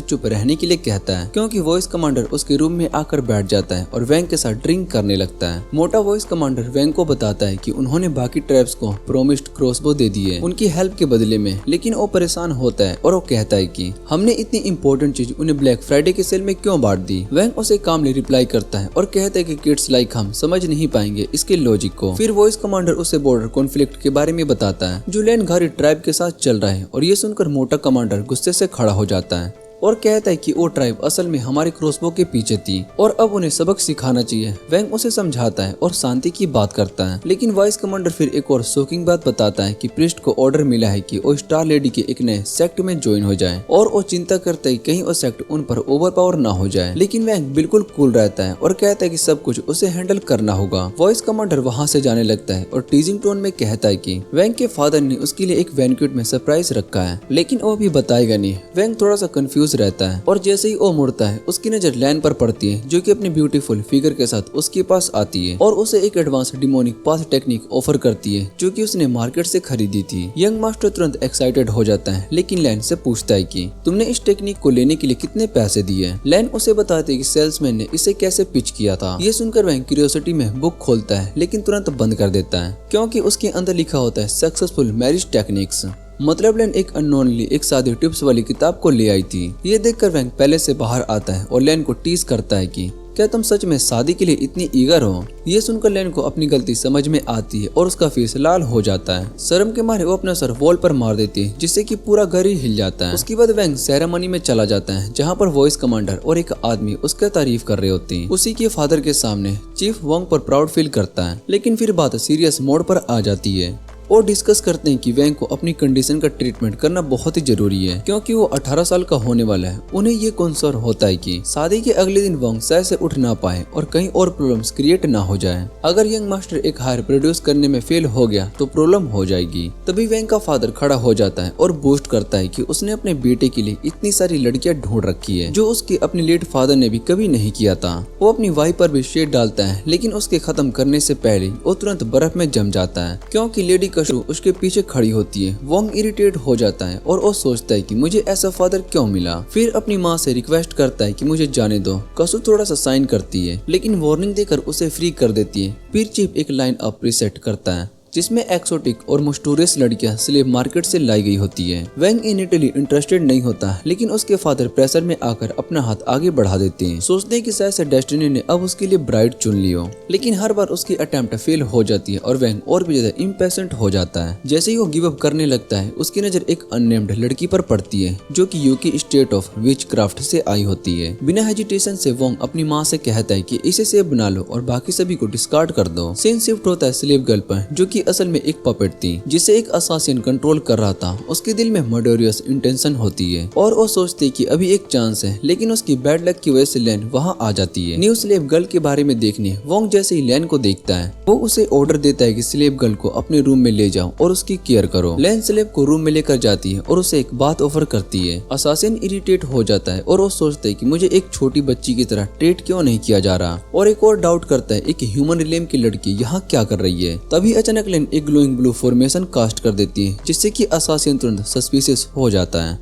चुप रहने के लिए कहता है क्योंकि वॉइस कमांडर उसके रूम में आकर बैठ जाता है और वैंग के साथ ड्रिंक करने लगता है। मोटा वॉइस कमांडर वैंग को बताता है कि उन्होंने बाकी ट्राइब्स को प्रोमिस्ड क्रॉसबो दे दी है उनकी हेल्प के बदले में, लेकिन वो परेशान होता है और वो कहता है कि हमने इतनी इंपॉर्टेंट चीज उन्हें ब्लैक फ्राइडे के सेल में क्यों बांट दी। वैंग उसे कामली रिप्लाई करता है और कहता है कि किड्स लाइक हम समझ नहीं पाएंगे इसके लॉजिक को। फिर वॉइस कमांडर उसे बॉर्डर कॉन्फ्लिक्ट के बारे में बताता है जो लैन घारी ट्राइब के साथ चल रहा है और ये सुनकर मोटा कमांडर गुस्से से खड़ा हो जाता है और कहता है कि वो ट्राइब असल में हमारे क्रॉसबो के पीछे थी और अब उन्हें सबक सिखाना चाहिए। वैंग उसे समझाता है और शांति की बात करता है, लेकिन वॉइस कमांडर फिर एक और शॉकिंग बात बताता है कि प्रिस्ट को ऑर्डर मिला है कि वो स्टार लेडी के एक नए सेक्ट में ज्वाइन हो जाए और वो चिंता करता है कहीं वो सेक्ट उन पर ओवर पावर ना हो जाए। लेकिन वैंग बिल्कुल कूल रहता है और कहता है कि सब कुछ उसे हैंडल करना होगा। वॉइस कमांडर वहाँ से जाने लगता है और टीजिंग टोन में कहता है कि वैंग के फादर ने उसके लिए एक बैंक्वेट में सरप्राइज रखा है, लेकिन वो भी बताएगा नहीं। वैंग थोड़ा सा कंफ्यूज रहता है और जैसे ही वो मुड़ता है उसकी नजर लैन पर पड़ती है जो कि अपनी ब्यूटीफुल फिगर के साथ उसके पास आती है और उसे एक advance demonic path technique offer करती है जो कि उसने मार्केट से खरीदी थी। यंग मास्टर तुरंत एक्साइटेड हो जाता है, लेकिन लैन से पूछता है कि तुमने इस टेक्निक को लेने के लिए कितने पैसे दिए। लैन उसे बताती है कि सेल्समैन ने इसे कैसे पिच किया था। ये सुनकर वह क्यूरियोसिटी में बुक खोलता है लेकिन तुरंत बंद कर देता है क्योंकि उसके अंदर लिखा होता है सक्सेसफुल मैरिज टेक्निक्स। मतलब लैन एक अननोनली एक सादी टिप्स वाली किताब को ले आई थी। ये देखकर वैंग पहले से बाहर आता है और लैन को टीज करता है कि क्या तुम सच में शादी के लिए इतनी ईगर हो। ये सुनकर लैन को अपनी गलती समझ में आती है और उसका फेस लाल हो जाता है। शर्म के मारे वो अपना सर वॉल पर मार देती है जिससे कि पूरा घर ही हिल जाता है। उसके बाद वैंग सेरेमनी में चला जाता है जहाँ पर वॉइस कमांडर और एक आदमी उसका तारीफ कर रहे होते हैं। उसी के फादर के सामने चीफ वोंग पर प्राउड फील करता है, लेकिन फिर बात सीरियस मोड पर आ जाती है और डिस्कस करते हैं कि वैंग को अपनी कंडीशन का ट्रीटमेंट करना बहुत ही जरूरी है क्योंकि वो 18 साल का होने वाला है। उन्हें ये कंसर्न होता है कि शादी के अगले दिन वैंग सह से उठ ना पाए और कहीं और प्रॉब्लम्स क्रिएट ना हो जाए। अगर यंग मास्टर एक हायर प्रोड्यूस करने में फेल हो गया तो प्रॉब्लम हो जाएगी। तभी वैंग का फादर खड़ा हो जाता है और बूस्ट करता है कि उसने अपने बेटे के लिए इतनी सारी लड़कियां ढूंढ रखी है जो उसके अपने लेट फादर ने भी कभी नहीं किया था। वो अपनी वाइफ पर भी शेड डालता है, लेकिन उसके खत्म करने से पहले वो तुरंत बर्फ में जम जाता है क्योंकि लेडी कशु उसके पीछे खड़ी होती है। वोंग इरिटेट हो जाता है और वो सोचता है कि मुझे ऐसा फादर क्यों मिला। फिर अपनी माँ से रिक्वेस्ट करता है कि मुझे जाने दो। कसु थोड़ा सा साइन करती है लेकिन वार्निंग देकर उसे फ्री कर देती है। फिर चीफ एक लाइन अप प्रीसेट करता है जिसमें एक्सोटिक और मुस्टोरियस लड़कियां स्लेव मार्केट से लाई गई होती है। वैंग इनिशियली इंटरेस्टेड नहीं होता, लेकिन उसके फादर प्रेशर में आकर अपना हाथ आगे बढ़ा देते हैं। सोचते हैं कि शायद से डेस्टिनी ने अब उसके लिए ब्राइड चुन ली हो, लेकिन हर बार उसकी अटेम्प्ट फेल हो जाती है और वैंग और भी ज्यादा इम्पेशेंट हो जाता है। जैसे ही वो गिव अप करने लगता है उसकी नजर एक अननेम्ड लड़की पर पड़ती है जो कि यूकी स्टेट ऑफ विच क्राफ्ट से आई होती है। बिना हेजिटेशन से वोंग अपनी माँ से कहता है कि इसे सेव बना लो और बाकी सभी को डिस्कार्ड कर दो। सीन शिफ्ट होता है स्लेव गर्ल पर जो कि असल में एक पपेट थी जिसे एक असासिन कंट्रोल कर रहा था। उसके दिल में मर्डरियस इंटेंशन होती है और वो सोचती है कि अभी एक चांस है, लेकिन उसकी बैड लक की वजह से लैन वहां आ जाती है न्यू स्लेव गर्ल के बारे में देखने। वोंग जैसे ही लैन को देखता है वो उसे ऑर्डर देता है कि स्लेव गर्ल को अपने रूम में ले जाओ और उसकी केयर करो। लैन स्लेव को रूम में लेकर जाती है और उसे एक बात ऑफर करती है। असासिन इरिटेट हो जाता है और वो सोचता है कि मुझे एक छोटी बच्ची की तरह ट्रीट क्यों नहीं किया जा रहा, और एक और डाउट करता है एक ह्यूमन रिलेम की लड़की यहाँ क्या कर रही है। तभी अचानक लैन एक ग्लोइंग ब्लू फॉर्मेशन कास्ट कर देती है जिससे कि असासिन तुरंत सस्पिशियस हो जाता है।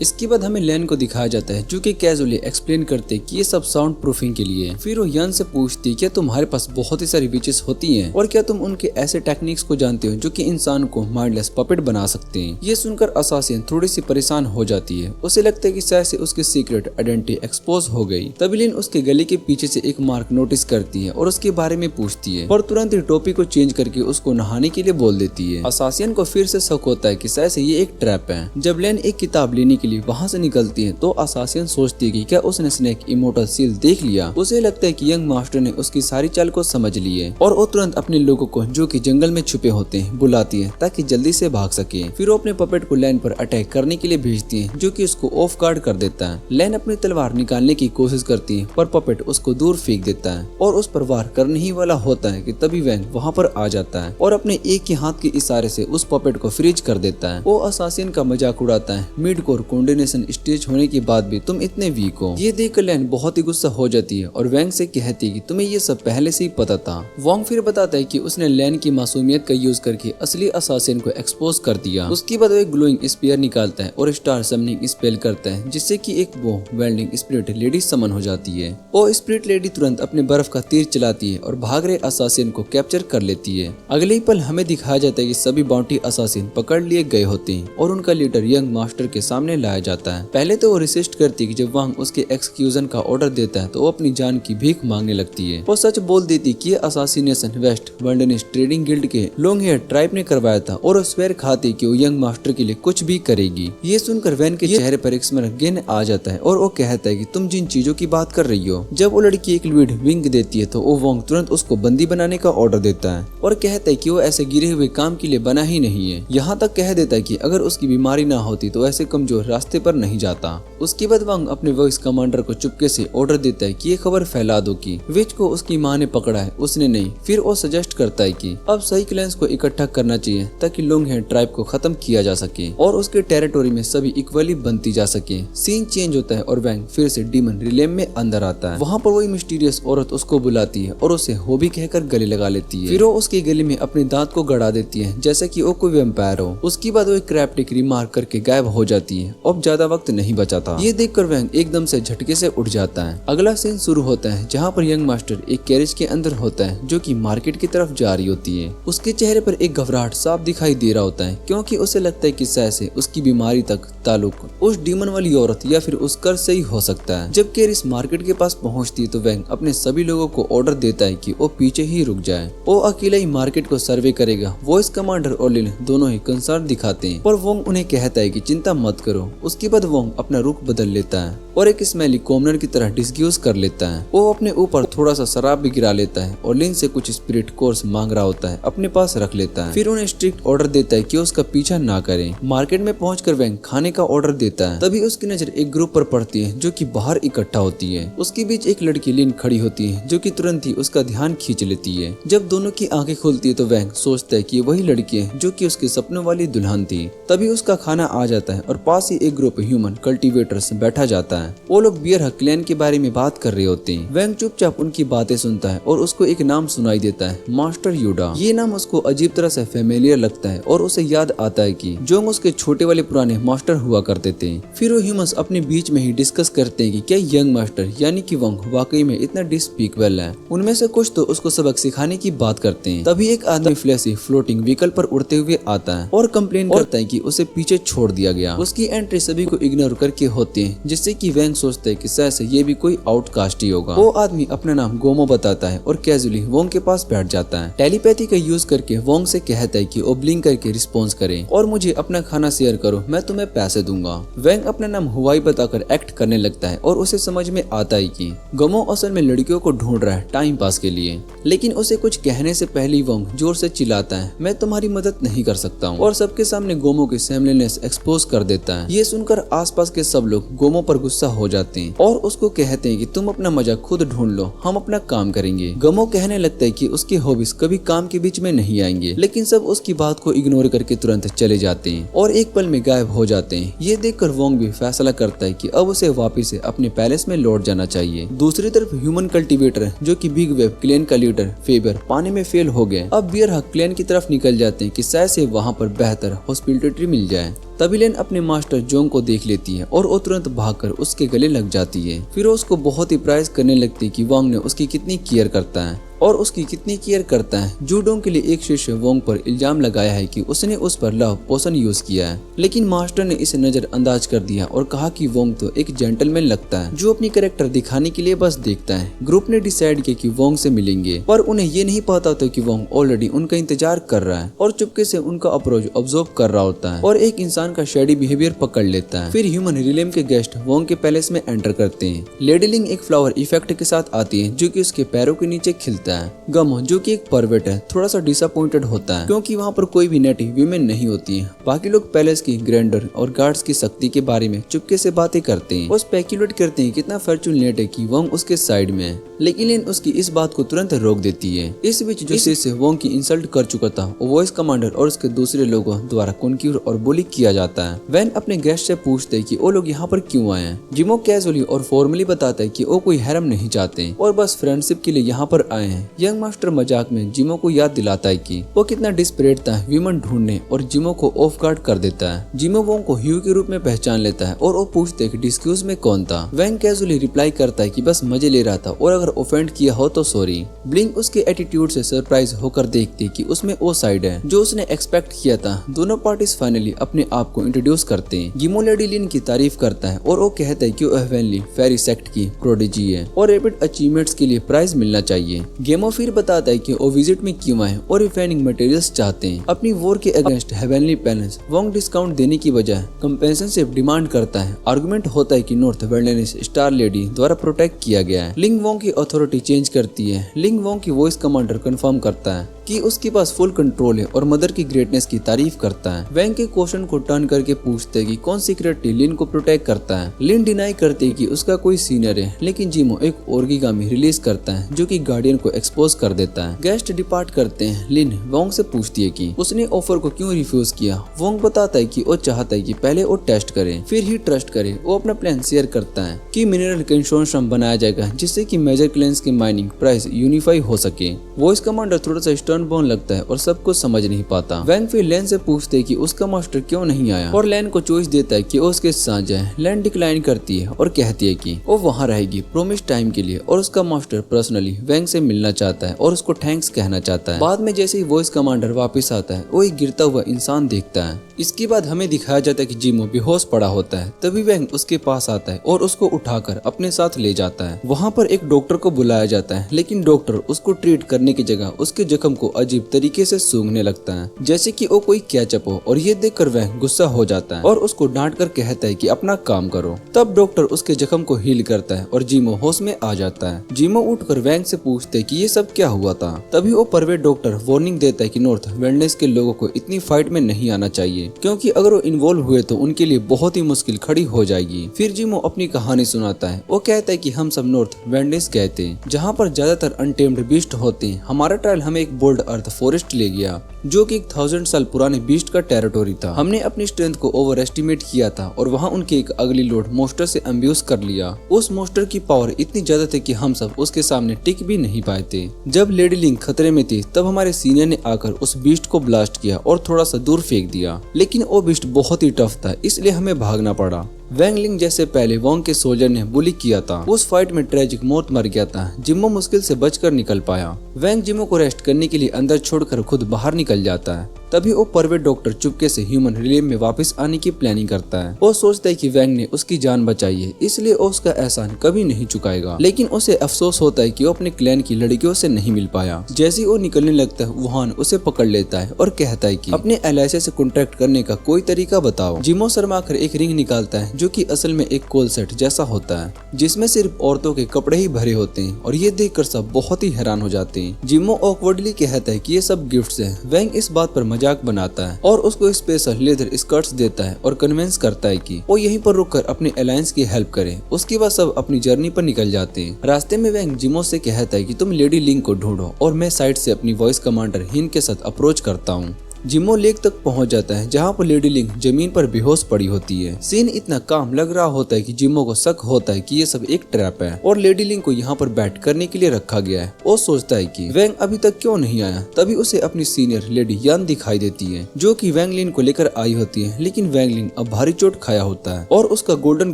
इसके बाद हमें लैन को दिखाया जाता है जो कि कैजुअली एक्सप्लेन करते कि ये सब साउंड प्रूफिंग के लिए। फिर वो यन से पूछती क्या तुम्हारे पास बहुत ही सारी विचेस होती हैं और क्या तुम उनके ऐसे टेक्निक्स को जानते हो जो कि इंसान को माइंडलेस पपेट बना सकते हैं। ये सुनकर असासिन थोड़ी सी परेशान हो जाती है। उसे लगता है कि शायद से उसकी सीक्रेट आइडेंटिटी एक्सपोज हो गई। तभी लिन उसके गले के पीछे से एक मार्क नोटिस करती है और उसके बारे में पूछती है, पर तुरंत ही टोपी को चेंज करके उसको नहाने के लिए बोल देती है। असासिन को फिर से शक होता है कि शायद से ये एक ट्रैप है। जब लेन एक किताब लेने के लिए वहाँ से निकलती है तो असासिन सोचती है कि क्या उसने स्नेक इमोर्टल सील देख लिया। उसे लगता है कि यंग मास्टर ने उसकी सारी चाल को समझ ली है और वो तुरंत अपने लोगों को जो कि जंगल में छुपे होते हैं बुलाती है ताकि जल्दी से भाग सके। फिर वो अपने पपेट को लैन पर अटैक करने के लिए भेजती है जो कि उसको ऑफ गार्ड कर देता है। लैन अपनी तलवार निकालने की कोशिश करती है पर पपेट उसको दूर फेंक देता है और उस पर वार करने ही वाला होता है कि तभी वैंग वहाँ पर आ जाता है और अपने एक ही हाथ के इशारे से उस पपेट को फ्रीज कर देता है। वो असासिन का मजाक उड़ाता है, मिड कोर कोऑर्डिनेशन स्टेज होने के बाद भी तुम इतने वीक हो। ये देखकर लैन बहुत ही गुस्सा हो जाती है और वैंग से कहती है कि तुम्हें ये सब पहले से ही पता था। वोंग फिर बताता है कि उसने लैन की मासूमियत का यूज करके असली असासिन को एक्सपोज कर दिया। उसके बाद वो एक ग्लोइंग स्पीयर निकालता है और स्टार समनिंग स्पेल करता है जिससे कि एक वो वेल्डिंग स्पिरिट लेडी समन हो जाती है। वो स्पिरिट लेडी तुरंत अपने बर्फ का तीर चलाती है और भाग रहे असासिन को कैप्चर कर लेती है। अगले ही पल हमें दिखाया जाता है कि सभी बाउंटी असासिन पकड़ लिए गए होते हैं और उनका लीडर यंग मास्टर के सामने लाया जाता है। पहले तो वो रिसिस्ट करती है, जब वांग उसके एक्सक्यूजन का ऑर्डर देता है तो वो अपनी जान की भीख मांगने लगती है। वो सच बोल देती कि ये असासिनेशन वेस्ट वर्ल्डनिश ट्रेडिंग गिल्ड के लॉन्ग हेयर ट्राइब ने करवाया था और वो स्वेर खाती कि वो यंग मास्टर के लिए कुछ भी करेगी। ये सुनकर वैन के चेहरे पर एक स्मारक गिन आ जाता है और वो कहता है कि तुम जिन चीजों की बात कर रही हो। जब वो लड़की एक लिविड विंग देती है तो वो वोंग तुरंत उसको बंदी बनाने का ऑर्डर देता है और कहता है कि वो ऐसे गिरे हुए काम के लिए बना ही नहीं है। यहाँ तक कह देता है कि अगर उसकी बीमारी ना होती तो ऐसे कमजोर रास्ते पर नहीं जाता। उसके बाद वांग अपने वॉइस कमांडर को चुपके से ऑर्डर देता है कि ये खबर फैला दो कि विच को उसकी माँ ने पकड़ा है, उसने नहीं। फिर वो सजेस्ट करता है कि अब सही क्लैंस को इकट्ठा करना चाहिए ताकि लॉन्ग हेयर ट्राइब को खत्म किया जा सके और उसके टेरिटोरी में सभी इक्वली बनती जा सके। सीन चेंज होता है और वैंग फिर से डीमन रिलेम में अंदर आता है। वहाँ पर वही मिस्टीरियस औरत उसको बुलाती है और उसे होबी कहकर गले लगा लेती है। फिर वो उसके गले में अपने दांत को गड़ा देती है जैसे कि वो कोई वैम्पायर हो। उसके बाद वो एक क्रिप्टिक रिमार्क करके गायब हो जाती है। अब ज्यादा वक्त नहीं बचा था। ये देखकर वैंग एकदम से झटके से उठ जाता है। अगला सीन शुरू होता है जहाँ पर यंग मास्टर एक कैरेज के अंदर होता है जो कि मार्केट की तरफ जा रही होती है। उसके चेहरे पर एक घबराहट साफ दिखाई दे रहा होता है क्योंकि उसे लगता है कि शायद से उसकी बीमारी तक ताल्लुक उस डीमन वाली औरत या फिर उस कर्ज से ही हो सकता है। जब कैरिस मार्केट के पास पहुंचती है तो वैंग अपने सभी लोगों को ऑर्डर देता है कि वो पीछे ही रुक जाए। वो अकेला ही मार्केट को सर्वे करेगा। वॉइस कमांडर और लिन दोनों ही कंसर्न दिखाते हैं पर वोंग उन्हें कहता है कि चिंता मत करो। उसके बाद वोंग अपना रुख बदल लेता है और एक स्मेली कॉमनर की तरह डिस्ग्यूज कर लेता है। वो अपने ऊपर थोड़ा सा शराब भी गिरा लेता है और लिन से कुछ स्पिरिट कोर्स मांग रहा होता है, अपने पास रख लेता है। फिर उन्हें स्ट्रिक्ट ऑर्डर देता है कि उसका पीछा ना करें। मार्केट में पहुंचकर वैंग खाने का ऑर्डर देता है। तभी उसकी नजर एक ग्रुप पर पड़ती है जो कि बाहर इकट्ठा होती है। उसके बीच एक लड़की लिन खड़ी होती है जो कि तुरंत ही उसका ध्यान खींच लेती है। जब दोनों की आंखें खुलती है तो वैंग सोचता है कि वही लड़की है जो कि उसके सपनों वाली दुल्हन थी। तभी उसका खाना आ जाता है और पास ही एक ग्रुप ह्यूमन कल्टीवेटर्स बैठा जाता है। वो लोग बियर हक क्लैन के बारे में बात कर रहे होते हैं। वैंग चुपचाप उनकी बातें सुनता है और उसको एक नाम सुनाई देता है, मास्टर यूडा। ये नाम उसको अजीब तरह से फेमिलियर लगता है और उसे याद आता है कि जोंग उसके छोटे वाले पुराने मास्टर हुआ करते थे। फिर वो ह्यूमंस अपने बीच में ही डिस्कस करते हैं कि क्या यंग मास्टर यानी कि वोंग वाकई में इतना डिस्पीकेबल है। उनमें से कुछ तो उसको सबक सिखाने की बात करते हैं। तभी एक आदमी फ्लैशी फ्लोटिंग व्हीकल पर उड़ते हुए आता है और कंप्लेन करता है कि उसे पीछे छोड़ दिया गया। उसकी एंट्री सभी को इग्नोर करके होती है जिससे कि वैंग सोचता है कि शायद से ये भी कोई आउटकास्ट ही होगा। वो आदमी अपना नाम गोमो बताता है और कैजुअली वोंग के पास बैठ जाता है। टेलीपैथी का यूज करके वोंग से कहता है कि वो ब्लिंक करके रिस्पॉन्स करे और मुझे अपना खाना शेयर करो, मैं तुम्हें पैसे दूंगा। वैंग अपना नाम हुआई बताकर एक्ट करने लगता है और उसे समझ में आता है कि गोमो असल में लड़कियों को ढूंढ रहा है टाइम पास के लिए। लेकिन उसे कुछ कहने से पहले वोंग जोर से चिल्लाता है, मैं तुम्हारी मदद नहीं कर सकता हूँ, और सबके सामने गोमो की सेमलीनेस एक्सपोज कर देता है। ये सुनकर आसपास के सब लोग गोमो पर गुस्सा हो जाते हैं और उसको कहते हैं कि तुम अपना मजा खुद ढूंढ लो, हम अपना काम करेंगे। गोमो कहने लगता है कि उसके हॉबीज कभी काम के बीच में नहीं आएंगे, लेकिन सब उसकी बात को इग्नोर करके तुरंत चले जाते हैं और एक पल में गायब हो जाते हैं। ये देखकर वोंग भी फैसला करता है कि अब उसे वापिस से अपने पैलेस में लौट जाना चाहिए। दूसरी तरफ ह्यूमन कल्टीवेटर जो कि बिग वेब क्लैन का लीडर फेबर पानी में फेल हो गए, अब बियर हक क्लैन की तरफ निकल जाते हैं कि शायद से वहाँ पर बेहतर हॉस्पिटलिटी मिल जाए। तभी लेन अपने मास्टर जोंग को देख लेती है और वो तुरंत भागकर उसके गले लग जाती है। फिर वो उसको बहुत ही प्राइज करने लगती है कि वांग ने उसकी कितनी केयर करता है और उसकी कितनी केयर करता है। जूडोंग के लिए एक शिष्य वोंग पर इल्जाम लगाया है कि उसने उस पर लव पोशन यूज किया है, लेकिन मास्टर ने इसे नजरअंदाज कर दिया और कहा कि वोंग तो एक जेंटलमैन लगता है जो अपनी कैरेक्टर दिखाने के लिए बस देखता है। ग्रुप ने डिसाइड किया कि वोंग से मिलेंगे, पर उन्हें ये नहीं पता था कि वोंग ऑलरेडी उनका इंतजार कर रहा है और चुपके से उनका अप्रोच ऑब्जर्व कर रहा होता है और एक इंसान का शेडी बिहेवियर पकड़ लेता है। फिर ह्यूमन रिलेम के गेस्ट वोंग के पैलेस में एंटर करते हैं। लेडी लिंग एक फ्लावर इफेक्ट के साथ आती है जो कि उसके पैरों के नीचे खिलता है। गमो जो कि एक परवेट है थोड़ा सा डिसअपॉइंटेड होता है क्योंकि वहाँ पर कोई भी नेटिव वीमेन नहीं होती है। बाकी लोग पैलेस की ग्रैंडर और गार्ड्स की शक्ति के बारे में चुपके से बातें करते हैं और स्पेक्यूलेट करते हैं कितना फॉर्चूनेट है कि वोंग उसके साइड में है, लेकिन लिन उसकी इस बात को तुरंत रोक देती है। इस बीच जो शिष्य वोंग की इंसल्ट कर चुका था वो वॉइस कमांडर और उसके दूसरे लोगों द्वारा कॉन्क्यूर और बुली किया जाता है। वैन अपने गेस्ट से पूछते हैं कि वो लोग यहाँ पर क्यों आए हैं। जिमो कैजुअली और फॉर्मली बताता है कि वो कोई हैरम नहीं चाहते और बस फ्रेंडशिप के लिए यहाँ पर आए हैं। यंग मास्टर मजाक में जिमो को याद दिलाता है कि वो कितना डिस्परेट था वीमन ढूंढने और जिमो को ऑफ गार्ड कर देता है। जिमो वोंग को ह्यू के रूप में पहचान लेता है और वो पूछते कि डिस्क्यूज में कौन था। वैंग कैजुअली रिप्लाई करता है कि बस मजे ले रहा था और अगर ऑफेंड किया हो तो सॉरी। ब्लिंक उसके एटीट्यूड से सरप्राइज होकर देखती कि उसमें वो साइड है जो उसने एक्सपेक्ट किया था। दोनों पार्टीज फाइनली अपने आप को इंट्रोड्यूस करते हैं। गिमो लेडी लिन की तारीफ करता है और वो कहता है कि वो हेवनली फेरी सेक्ट की प्रोडिजी है और रैपिड अचीवमेंट्स के लिए प्राइज मिलना चाहिए। गेमो फिर बताता है कि वो विजिट में क्यों आए और रिफाइनिंग मटेरियल्स चाहते हैं। अपनी वॉर के against heavenly palace Wong discount देने की बजाय कंपेंसेशन डिमांड करता है। आर्गुमेंट होता है कि नॉर्थ वेल्डनेस स्टार लेडी द्वारा प्रोटेक्ट किया गया है। लिंग वोंग की अथॉरिटी चेंज करती है। लिंग वोंग की वॉइस कमांडर कंफर्म करता है कि उसके पास फुल कंट्रोल है और मदर की ग्रेटनेस की तारीफ करता है। वैंग के क्वेश्चन को टर्न करके पूछते हैं कि कौन सीक्रेटली लिन को प्रोटेक्ट करता है। लिन डिनाई करती है कि उसका कोई सीनियर है, लेकिन जिमो एक ओरिगामी रिलीज करता है जो कि गार्डियन को एक्सपोज कर देता है। गेस्ट डिपार्ट करते हैं। लिन वोंग से पूछती है कि उसने ऑफर को क्यों रिफ्यूज किया। वोंग बताता है कि वो चाहता है कि पहले वो टेस्ट करे फिर ही ट्रस्ट करे। वो अपना प्लान शेयर करता है कि मिनरल कंसोर्शियम बनाया जाएगा जिससे कि मेजर क्लेंस की माइनिंग प्राइस यूनिफाई हो सके। वॉइस कमांडर थोड़ा सा टर्न बोन लगता है और सब कुछ समझ नहीं पाता। वैंग फिर लैन से पूछते है कि उसका मास्टर क्यों नहीं आया और लैन को चॉइस देता है कि वो उसके साथ जाए। लैन डिक्लाइन करती है और कहती है कि वो वहाँ रहेगी प्रोमिस टाइम के लिए और उसका मास्टर पर्सनली वैंग से मिलना चाहता है और उसको थैंक्स कहना चाहता है। बाद में जैसे ही वॉइस कमांडर वापस आता है वो एक गिरता हुआ इंसान देखता है। इसके बाद हमें दिखाया जाता है कि जिमो बेहोश पड़ा होता है। तभी वैंग उसके पास आता है और उसको उठाकर अपने साथ ले जाता है। वहाँ पर एक डॉक्टर को बुलाया जाता है, लेकिन डॉक्टर उसको ट्रीट करने की जगह उसके जख्म को अजीब तरीके से सूंघने लगता है जैसे कि वो कोई कैचअप हो और ये देखकर वह गुस्सा हो जाता है और उसको डांट कर कहता है कि अपना काम करो। तब डॉक्टर उसके जख्म को हील करता है और जिमो होश में आ जाता है। जिमो उठकर वैंग से पूछते है कि ये सब क्या हुआ था। तभी वो परवेट डॉक्टर वार्निंग देता है कि नॉर्थ वेल्डनेस के लोगों को इतनी फाइट में नहीं आना चाहिए क्योंकि अगर वो इन्वॉल्व हुए तो उनके लिए बहुत ही मुश्किल खड़ी हो जाएगी। फिर जिमो अपनी कहानी सुनाता है। वो कहता है कि हम सब नॉर्थ वेल्डनेस गए थे जहाँ पर ज्यादातर अनटेम्ड बीस्ट होते हैं। हमारा ट्रायल हमें एक बोल्ड अर्थ फॉरेस्ट ले गया जो कि 1000 साल पुराने बीस्ट का टेरिटोरी था। हमने अपनी स्ट्रेंथ को ओवर एस्टिमेट किया था और वहाँ उनके एक अगली लोड मोस्टर से एम्ब्यूज कर लिया। उस मोस्टर की पावर इतनी ज्यादा थी कि हम सब उसके सामने टिक भी नहीं पाए थे। जब लेडी लिंग खतरे में थी तब हमारे सीनियर ने आकर उस बीस्ट को ब्लास्ट किया और थोड़ा सा दूर फेंक दिया, लेकिन वो बीस्ट बहुत ही टफ था इसलिए हमें भागना पड़ा। वैंग लिंग जैसे पहले वोंग के सोल्जर ने बुली किया था। उस फाइट में ट्रेजिक मौत मर गया था। जिमो मुश्किल से बचकर निकल पाया। वैंग जिमो को रेस्ट करने के लिए अंदर छोड़कर खुद बाहर निकल जाता है। तभी वो परवेट डॉक्टर चुपके से ह्यूमन रिलेम में वापस आने की प्लानिंग करता है। वो सोचता है कि वैंग ने उसकी जान बचाई है इसलिए वो उसका एहसान कभी नहीं चुकाएगा, लेकिन उसे अफसोस होता है कि वो अपने क्लैन की लड़कियों से नहीं मिल पाया। जैसे ही वो निकलने लगता है वुहान उसे पकड़ लेता है और कहता है कि अपने एलआईसी से कॉन्ट्रैक्ट करने का कोई तरीका बताओ। जिमो शर्माकर एक रिंग निकालता है जो कि असल में एक कोल सेट जैसा होता है जिसमें सिर्फ औरतों के कपड़े ही भरे होते हैं और ये देखकर सब बहुत ही हैरान हो जाते हैं। जिमो ऑकवर्डली कहता है कि ये सब गिफ्ट्स हैं। वैंग इस बात पर मजाक बनाता है और उसको स्पेशल लेदर स्कर्ट्स देता है और कन्विंस करता है कि वो यहीं पर रुककर अपने अलायंस की हेल्प करे। उसके बाद सब अपनी जर्नी पर निकल जाते हैं। रास्ते में वैंग जिमो से कहता है कि तुम लेडी लिंग को ढूंढो और मैं साइड से अपनी वॉइस कमांडर हिन के साथ अप्रोच करता हूँ। जिमो लेक तक पहुंच जाता है जहां पर लेडी लिंग जमीन पर बेहोश पड़ी होती है। सीन इतना काम लग रहा होता है कि जिमो को शक होता है कि ये सब एक ट्रैप है और लेडी लिंग को यहाँ पर बैट करने के लिए रखा गया है। वो सोचता है कि वैंग अभी तक क्यों नहीं आया। तभी उसे अपनी सीनियर लेडी यान दिखाई देती है जो कि वैंग लिन को लेकर आई होती है, लेकिन वैंग लिन अब भारी चोट खाया होता है और उसका गोल्डन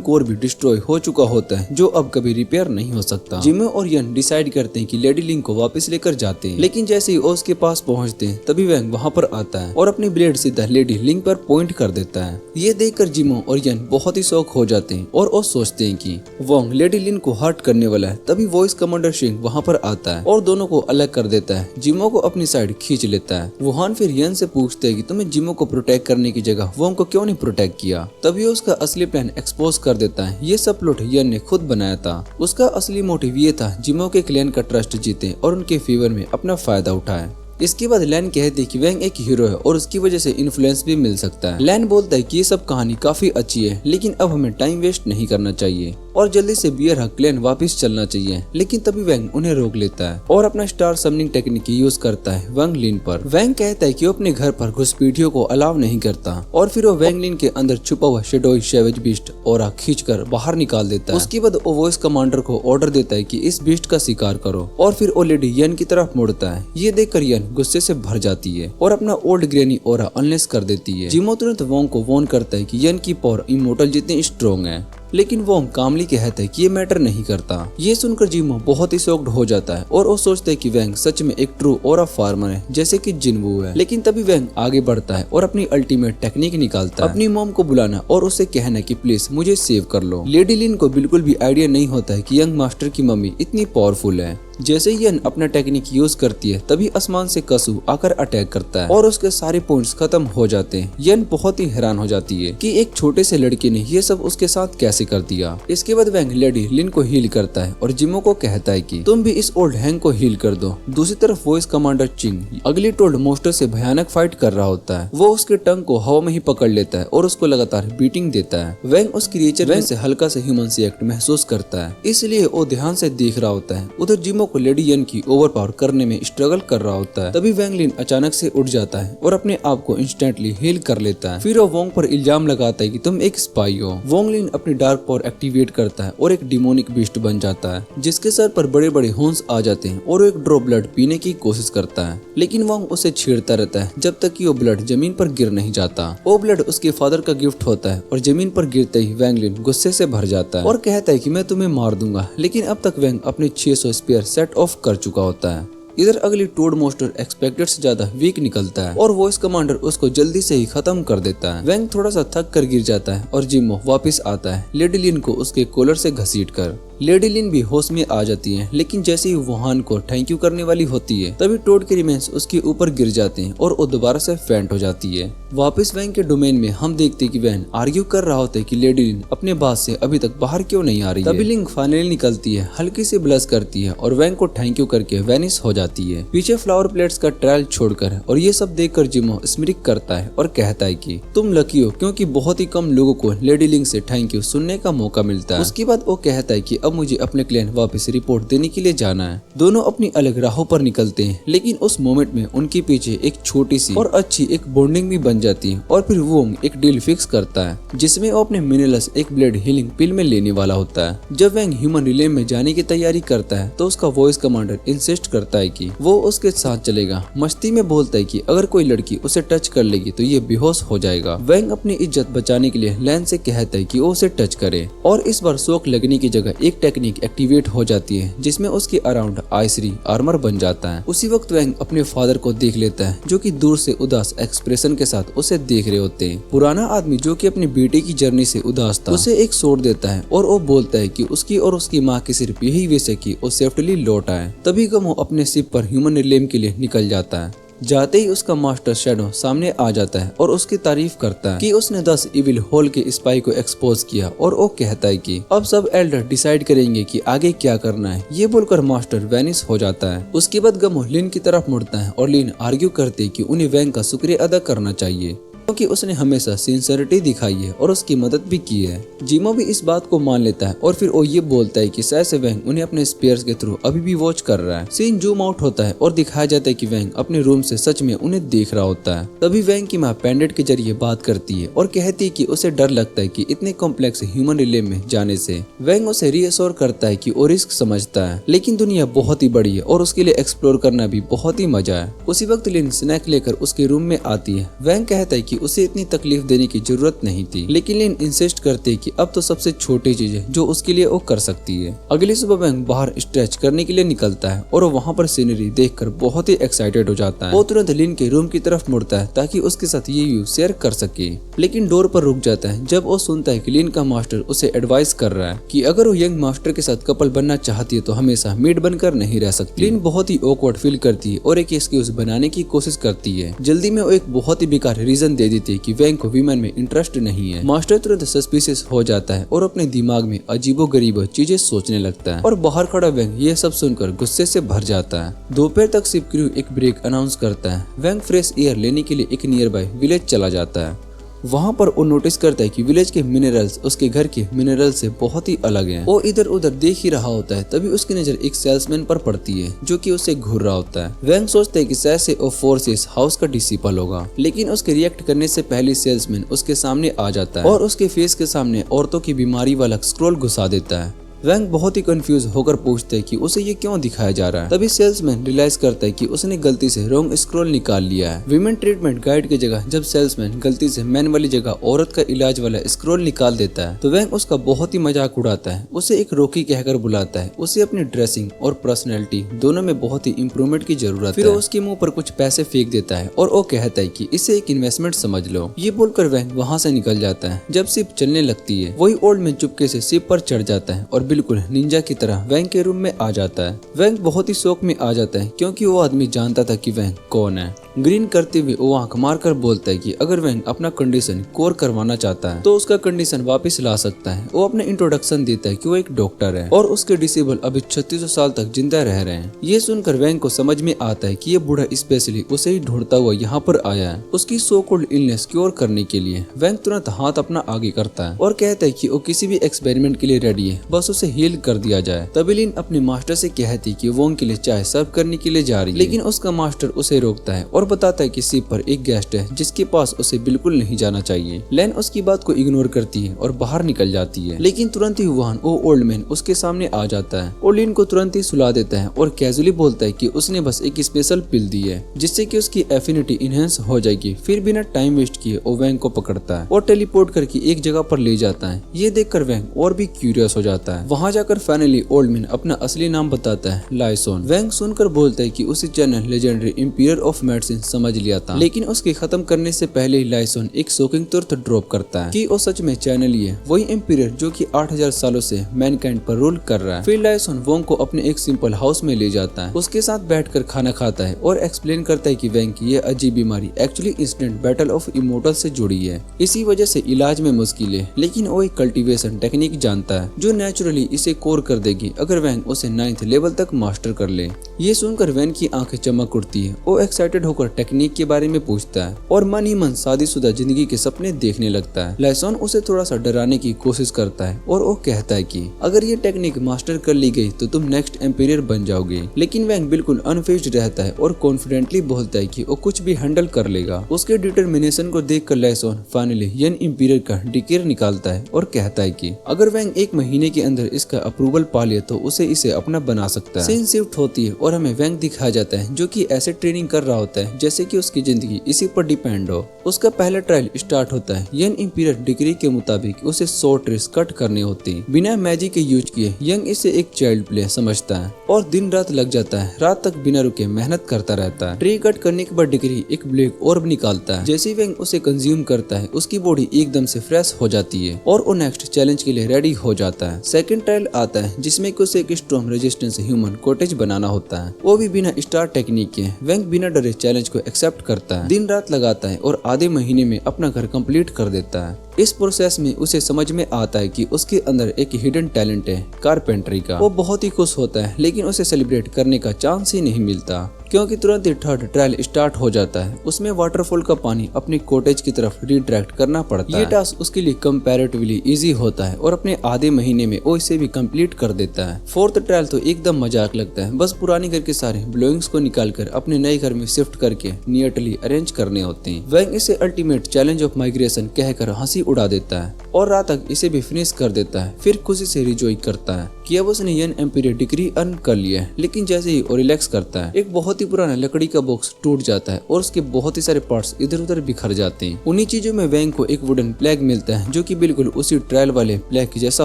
कोर भी डिस्ट्रॉय हो चुका होता है जो अब कभी रिपेयर नहीं हो सकता। जिमो और यन डिसाइड करते हैं कि लेडी लिंग को वापस लेकर जाते हैं, लेकिन जैसे ही वो उसके पास पहुंचते हैं तभी वैंग वहां पर आता है और अपनी ब्लेड सीधा लेडी लिंग पर पॉइंट कर देता है। ये देखकर जिमो और यन बहुत ही शौक हो जाते हैं और वो सोचते हैं कि वोंग लेडी लिन को हर्ट करने वाला है। तभी वॉइस कमांडर शिंग वहां पर आता है और दोनों को अलग कर देता है। जिमो को अपनी साइड खींच लेता है। वुहान फिर यन से पूछते है कि तुम्हें जिमो को प्रोटेक्ट करने की जगह वोंग को क्यों नहीं प्रोटेक्ट किया। तभी उसका असली प्लान एक्सपोज कर देता है। ये सब प्लॉट यन ने खुद बनाया था। उसका असली मोटिव ये था जिमो के क्लैन का ट्रस्ट जीते और उनके फेवर में अपना फायदा उठाए। इसके बाद लैन कहती है कि वैंग एक हीरो है और उसकी वजह से इन्फ्लुएंस भी मिल सकता है। लैन बोलता है कि ये सब कहानी काफी अच्छी है, लेकिन अब हमें टाइम वेस्ट नहीं करना चाहिए और जल्दी से बियर हक क्लैन वापस चलना चाहिए। लेकिन तभी वैंग उन्हें रोक लेता है और अपना स्टार समनिंग टेक्निक यूज करता है वैंग लिन पर। वैंग कहता है कि वो अपने घर पर घुसपैठियों को अलाउ नहीं करता और फिर वो वैंग लिन के अंदर छुपा हुआ शेडोई सैवेज बीस्ट और खींचकर बाहर निकाल देता है। उसके बाद वो वॉइस कमांडर को ऑर्डर देता है कि इस बीस्ट का शिकार करो और फिर वो लेडी यन की तरफ मुड़ता है। ये देखकर यन गुस्से से भर जाती है और अपना ओल्ड ग्रेनी ओरा अनलेस कर देती है। जिमो तुरंत वोंग को वॉर्न करता है कि यन की पावर इमोर्टल जितनी स्ट्रॉन्ग है, लेकिन वोंग कामली कहता है कि ये मैटर नहीं करता। ये सुनकर जिमो बहुत ही शॉक्ड हो जाता है और वो सोचता है कि वैंग सच में एक ट्रू और फार्मर है जैसे कि जिनवू है। लेकिन तभी वैंग आगे बढ़ता है और अपनी अल्टीमेट टेक्निक निकालता है, अपनी मॉम को बुलाना और उसे कहना कि प्लीज मुझे सेव कर लो। लेडी लिन को बिल्कुल भी आइडिया नहीं होता है कि यंग मास्टर की मम्मी इतनी पावरफुल है। जैसे ही यन अपना टेक्निक यूज करती है तभी आसमान से कसू आकर अटैक करता है और उसके सारे पॉइंट्स खत्म हो जाते हैं। यन बहुत ही हैरान हो जाती है कि एक छोटे से लड़के ने ये सब उसके साथ कैसे कर दिया। इसके बाद वैंग लेडी लिन को हील करता है और जिमो को कहता है कि तुम भी इस ओल्ड हैंग को हील कर दो। दूसरी तरफ वॉइस कमांडर चिंग अगली टोल्ड मोस्टर से भयानक फाइट कर रहा होता है। वो उसके टंग को हवा में ही पकड़ लेता है और उसको लगातार बीटिंग देता है। वैंग उस क्रिएचर में से हल्का से ह्यूमन से एक्ट महसूस करता है, इसलिए वो ध्यान से देख रहा होता है। उधर जिमो को लेडी यन की ओवर पावर करने में स्ट्रगल कर रहा होता है। तभी वैंग लिन अचानक से उठ जाता है और अपने आप को इंस्टेंटली हील कर लेता है। फिर वो वोंग पर इल्जाम लगाता है कि तुम एक स्पाई हो। वोंग लिन अपनी डार्क पावर एक्टिवेट करता है और एक डिमोनिक बीस्ट बन जाता है जिसके सर पर बड़े बड़े हॉर्न्स आ जाते हैं और एक ड्रॉप ब्लड पीने की कोशिश करता है, लेकिन वोंग उसे छेड़ता रहता है जब तक कि वो ब्लड जमीन पर गिर नहीं जाता। वो ब्लड उसके फादर का गिफ्ट होता है और जमीन पर गिरते ही वैंग लिन गुस्से से भर जाता है और कहता है कि मैं तुम्हें मार दूंगा, लेकिन अब तक वैंग अपने 600 स्पेयर सेट ऑफ कर चुका होता है। इधर अगली टोड मोस्टर एक्सपेक्टेड से ज्यादा वीक निकलता है और वॉइस कमांडर उसको जल्दी से ही खत्म कर देता है। वैंग थोड़ा सा थक कर गिर जाता है और जिमो वापस आता है लेडी लिन को उसके कॉलर से घसीट कर। लेडी लिन भी होश में आ जाती है, लेकिन जैसे ही वुहान को थैंक यू करने वाली होती है तभी टोड के रिमेन्स उसके ऊपर गिर जाते हैं और वो दोबारा से फेंट हो जाती है। वापस वैंग के डोमेन में हम देखते हैं कि वैन आर्ग्यू कर रहा होता है कि लेडी लिन अपने बात से अभी तक बाहर क्यों नहीं आ रही है। तभी लिंग फाइनली निकलती है, हल्की सी ब्लश करती है और वैंग को थैंक यू करके वैनिश हो जाती है पीछे फ्लावर प्लेट्स का ट्रायल छोड़कर। और ये सब देखकर जिमो स्मिरिक करता है और कहता है कि तुम लकी हो क्योंकि बहुत ही कम लोगों को लेडी लिंग से थैंक यू सुनने का मौका मिलता है। उसके बाद वो कहता है कि अब मुझे अपने क्लैन वापस रिपोर्ट देने के लिए जाना है। दोनों अपनी अलग राहों पर निकलते हैं, लेकिन उस मोमेंट में उनके पीछे एक छोटी सी और अच्छी एक बॉन्डिंग भी बन जाती है और फिर वोंग एक डील फिक्स करता है जिसमें वो अपने मिनरल्स एक ब्लड हीलिंग पिल में लेने वाला होता है। जब वैंग ह्यूमन रिले में जाने की तैयारी करता है तो उसका वॉइस कमांडर इंसिस्ट करता है कि वो उसके साथ चलेगा। मस्ती में बोलता है कि अगर कोई लड़की उसे टच कर लेगी तो ये बेहोश हो जाएगा। वैंग अपनी इज्जत बचाने के लिए लैन से कहता है कि वो उसे टच करे और इस बार शॉक लगने की जगह एक टेक्निक एक्टिवेट हो जाती है जिसमें उसके अराउंड आइसरी आर्मर बन जाता है। उसी वक्त वैंग अपने फादर को देख लेता है जो कि दूर से उदास एक्सप्रेशन के साथ उसे देख रहे होते हैं। पुराना आदमी जो कि अपने बेटे की जर्नी से उदास था उसे एक शॉट देता है और वो बोलता है कि उसकी और उसकी माँ की सिर्फ यही विश है कि वो सेफ्टली लौट आए। तभी गमो अपने शिप पर ह्यूमन रिलेम के लिए निकल जाता है। जाते ही उसका मास्टर शैडो सामने आ जाता है और उसकी तारीफ करता है कि उसने 10 इविल होल के स्पाई को एक्सपोज किया और वो कहता है कि अब सब एल्डर डिसाइड करेंगे कि आगे क्या करना है। ये बोलकर मास्टर वैनिश हो जाता है। उसके बाद गमो लिन की तरफ मुड़ता है और लिन आर्ग्यू करते कि उन्हें वैंग का शुक्रिया अदा करना चाहिए। क्योंकि उसने हमेशा सिंसियरिटी दिखाई है और उसकी मदद भी की है। जिमो भी इस बात को मान लेता है और फिर वो ये बोलता है कि शायद से वैंग उन्हें अपने स्पेयर्स के थ्रू अभी भी वॉच कर रहा है। सीन जूम आउट होता है और दिखाया जाता है कि वैंग अपने रूम से सच में उन्हें देख रहा होता है। तभी वैंग की माँ पेंडेंट के जरिए बात करती है और कहती है कि उसे डर लगता है कि इतने कॉम्प्लेक्स ह्यूमन रिले में जाने से। वैंग उसे रीअश्योर करता है कि वो रिस्क समझता है, लेकिन दुनिया बहुत ही बड़ी है और उसके लिए एक्सप्लोर करना भी बहुत ही मजा है। उसी वक्त लिन स्नैक लेकर उसके रूम में आती है। वैंग कहता है कि उसे इतनी तकलीफ देने की जरूरत नहीं थी, लेकिन लिन इंसिस्ट करते है कि अब तो सबसे छोटी चीज है जो उसके लिए वो कर सकती है। अगली सुबह वैंग बाहर स्ट्रेच करने के लिए निकलता है और वहाँ पर सीनरी देखकर बहुत ही एक्साइटेड हो जाता है। वो तुरंत लिन के रूम की तरफ मुड़ता है ताकि उसके साथ ये व्यू शेयर कर सके, लेकिन डोर पर रुक जाता है जब वो सुनता है कि लिन का मास्टर उसे एडवाइस कर रहा है कि अगर वो यंग मास्टर के साथ कपल बनना चाहती है तो हमेशा मेड बनकर नहीं रह सकती। लिन बहुत ही ऑकवर्ड फील करती है और एक एक्सक्यूज बनाने की कोशिश करती है। जल्दी में वो एक बहुत ही बेकार रीजन दे देती है कि वैंग को विमेन में इंटरेस्ट नहीं है। मास्टर तुरंत सस्पिशियस हो जाता है और अपने दिमाग में अजीबोगरीब चीजें सोचने लगता है और बाहर खड़ा वैंग ये सब सुनकर गुस्से से भर जाता है। दोपहर तक शिप क्रू एक ब्रेक अनाउंस करता है। वैंग फ्रेश एयर लेने के लिए एक नियर बाय विलेज चला जाता है। वहाँ पर वो नोटिस करता है कि विलेज के मिनरल्स उसके घर के मिनरल से बहुत ही अलग हैं। वो इधर उधर देख ही रहा होता है, तभी उसकी नजर एक सेल्समैन पर पड़ती है जो कि उसे घूर रहा होता है। वैंग सोचता है कि शायद से वो फोर्सेस हाउस का डिसिपल होगा, लेकिन उसके रिएक्ट करने से पहले सेल्समैन उसके सामने आ जाता है और उसके फेस के सामने औरतों की बीमारी वाला स्क्रॉल घुसा देता है। वैंग बहुत ही कंफ्यूज होकर पूछता है कि उसे ये क्यों दिखाया जा रहा है। तभी सेल्समैन रियलाइज करता है कि उसने गलती से रॉन्ग स्क्रॉल निकाल लिया है। विमेन ट्रीटमेंट गाइड की जगह जब सेल्समैन गलती से मैन वाली जगह औरत का इलाज वाला स्क्रॉल निकाल देता है तो वैंग उसका बहुत ही मजाक उड़ाता है। उसे एक रोकी कहकर बुलाता है। उसे अपनी ड्रेसिंग और पर्सनैलिटी दोनों में बहुत ही इम्प्रूवमेंट की जरूरत है। फिर उसके मुंह पर कुछ पैसे फेंक देता है और वो कहता है कि इसे एक इन्वेस्टमेंट समझ लो। ये बोलकर वैंग वहाँ से निकल जाता है। जब शिप चलने लगती है वही ओल्ड मैन चुपके से शिप पर चढ़ जाता है और बिल्कुल निंजा की तरह वैंग के रूम में आ जाता है। वैंग बहुत ही शौक में आ जाता है क्योंकि वो आदमी जानता था कि वैंग कौन है। ग्रीन करते हुए वो आंख मारकर बोलता है कि अगर वैंग अपना कंडीशन कोर करवाना चाहता है तो उसका कंडीशन वापस ला सकता है। वो अपने इंट्रोडक्शन देता है कि वो एक डॉक्टर है और उसके डिसेबल अभी 3600 साल तक जिंदा रह रहे हैं। ये सुनकर वैंग को समझ में आता है कि ये बूढ़ा स्पेशली उसे ही ढूंढता हुआ यहाँ पर आया है उसकी सो कॉल्ड इलनेस क्योर करने के लिए। वैंग तुरंत हाथ अपना आगे करता है और कहता है कि वो किसी भी एक्सपेरिमेंट के लिए रेडी है, बस उसे हील कर दिया जाए। तभी लिन अपने मास्टर से कहती कि वोंग के लिए चाय सर्व करने के लिए जा रही है, लेकिन उसका मास्टर उसे रोकता है और बताता है कि शिप पर एक गेस्ट है जिसके पास उसे बिल्कुल नहीं जाना चाहिए। लेन उसकी बात को इग्नोर करती है और बाहर निकल जाती है, लेकिन तुरंत ही वहां वो ओल्ड मैन उसके सामने आ जाता है और लिन को तुरंत ही सुला देता है और कैजुअली बोलता है कि उसने बस एक स्पेशल पिल दी है जिससे कि उसकी एफिनिटी इनहेंस हो जाएगी। फिर बिना टाइम वेस्ट किए वो वैंग को पकड़ता है और टेलीपोर्ट करके एक जगह पर ले जाता है। ये देखकर वैंग और भी क्यूरियस हो जाता है। वहां जाकर फाइनली ओल्ड मैन अपना असली नाम बताता है, लाइसोन। वैंग सुनकर बोलता है कि उसे channel legendary imperial of medicine समझ लिया था, लेकिन उसके खत्म करने से पहले ही लाइसोन एक शॉकिंग तुरंत ड्रॉप करता है कि वो सच में चैनल ही है, वही इंपीरियर जो कि 8000 सालों से मैनकाइंड पर रूल कर रहा है। फिर लाइसोन वोंग को अपने एक सिंपल हाउस में ले जाता है, उसके साथ बैठकर खाना खाता है और एक्सप्लेन करता है कि वैंग की ये अजीब बीमारी actually instant battle of immortal से जुड़ी है, इसी वजह से इलाज में मुश्किल है, लेकिन वो एक कल्टीवेशन टेक्निक जानता है जो नेचुरली इसे कोर कर देगी अगर वैंग उसे 9th लेवल तक मास्टर कर ले। ये सुनकर वैंग की आंखें चमक उठती है। वो एक्साइटेड होकर टेक्निक के बारे में पूछता है और मन ही मन शादीशुदा जिंदगी के सपने देखने लगता है। लाइसोन उसे थोड़ा सा डराने की कोशिश करता है और वो कहता है कि अगर ये टेक्निक मास्टर कर ली गई तो तुम नेक्स्ट एम्पीरियर बन जाओगे, लेकिन वैंग बिल्कुल अनफेज्ड रहता है और कॉन्फिडेंटली बोलता है कि वो कुछ भी हैंडल कर लेगा। उसके डिटर्मिनेशन को देखकर लाइसोन फाइनली यंग इंपीरियर का डिक्लेयर निकालता है और कहता है कि अगर वैंग 1 महीने के अंदर इसका अप्रूवल पा ले तो उसे इसे अपना बना सकता है। सीन शिफ्ट होती है और हमें वैंग दिखाया जाता है जो कि ऐसे ट्रेनिंग कर रहा होता है जैसे कि उसकी जिंदगी इसी पर डिपेंड हो। उसका पहला ट्रायल स्टार्ट होता है। यंग इंपीरियर डिग्री के मुताबिक उसे 100 ट्रीज कट करने होते हैं बिना मैजिक के यूज किए। यंग इसे एक चाइल्ड प्ले समझता है और दिन रात लग जाता है, रात तक बिना रुके मेहनत करता रहता है। ट्री कट करने के बाद डिग्री एक ब्लैक ऑर्ब निकालता है। जैसे वैंग उसे कंज्यूम करता है उसकी बॉडी एकदम से फ्रेश हो जाती है और वो नेक्स्ट चैलेंज के लिए रेडी हो जाता है। सेकंड ट्रायल आता है जिसमें कि उसे एक स्ट्रॉन्ग रेजिस्टेंस ह्यूमन कॉटेज बनाना होता है, वो भी बिना स्टार टेक्निक के। वैंग बिना डरे चैलेंज को एक्सेप्ट करता है, दिन रात लगाता है और आधे महीने में अपना घर कंप्लीट कर देता है। इस प्रोसेस में उसे समझ में आता है कि उसके अंदर एक हिडन टैलेंट है कारपेंटरी का। वो बहुत ही खुश होता है, लेकिन उसे सेलिब्रेट करने का चांस ही नहीं मिलता क्योंकि तुरंत ही थर्ड ट्रायल स्टार्ट हो जाता है। उसमें वाटरफॉल का पानी अपनी कॉटेज की तरफ रिडायरेक्ट करना पड़ता है। ये टास्क उसके लिए कंपैरेटिवली इजी होता है और अपने आधे महीने में वो इसे भी कंप्लीट कर देता है। फोर्थ ट्रायल तो एकदम मजाक लगता है, बस पुरानी घर के सारे ब्लोइंग्स को निकालकर अपने नए घर में शिफ्ट करके नीटली अरेंज करने होते हैं। वैंग इसे अल्टीमेट चैलेंज ऑफ माइग्रेशन कहकर हंसी उड़ा देता है और रात तक इसे भी फिनिश कर देता है। फिर खुशी से रिजॉय करता है कि अब उसने यन एम्पीरियर डिग्री अर्न कर लिया है। लेकिन जैसे ही वो रिलैक्स करता है, एक बहुत ही पुराना लकड़ी का बॉक्स टूट जाता है और उसके बहुत ही सारे पार्ट्स इधर उधर बिखर जाते हैं। उन्हीं चीजों में वैंग को एक वुडन प्लेग मिलता है जो कि बिल्कुल उसी ट्रायल वाले प्लेग जैसा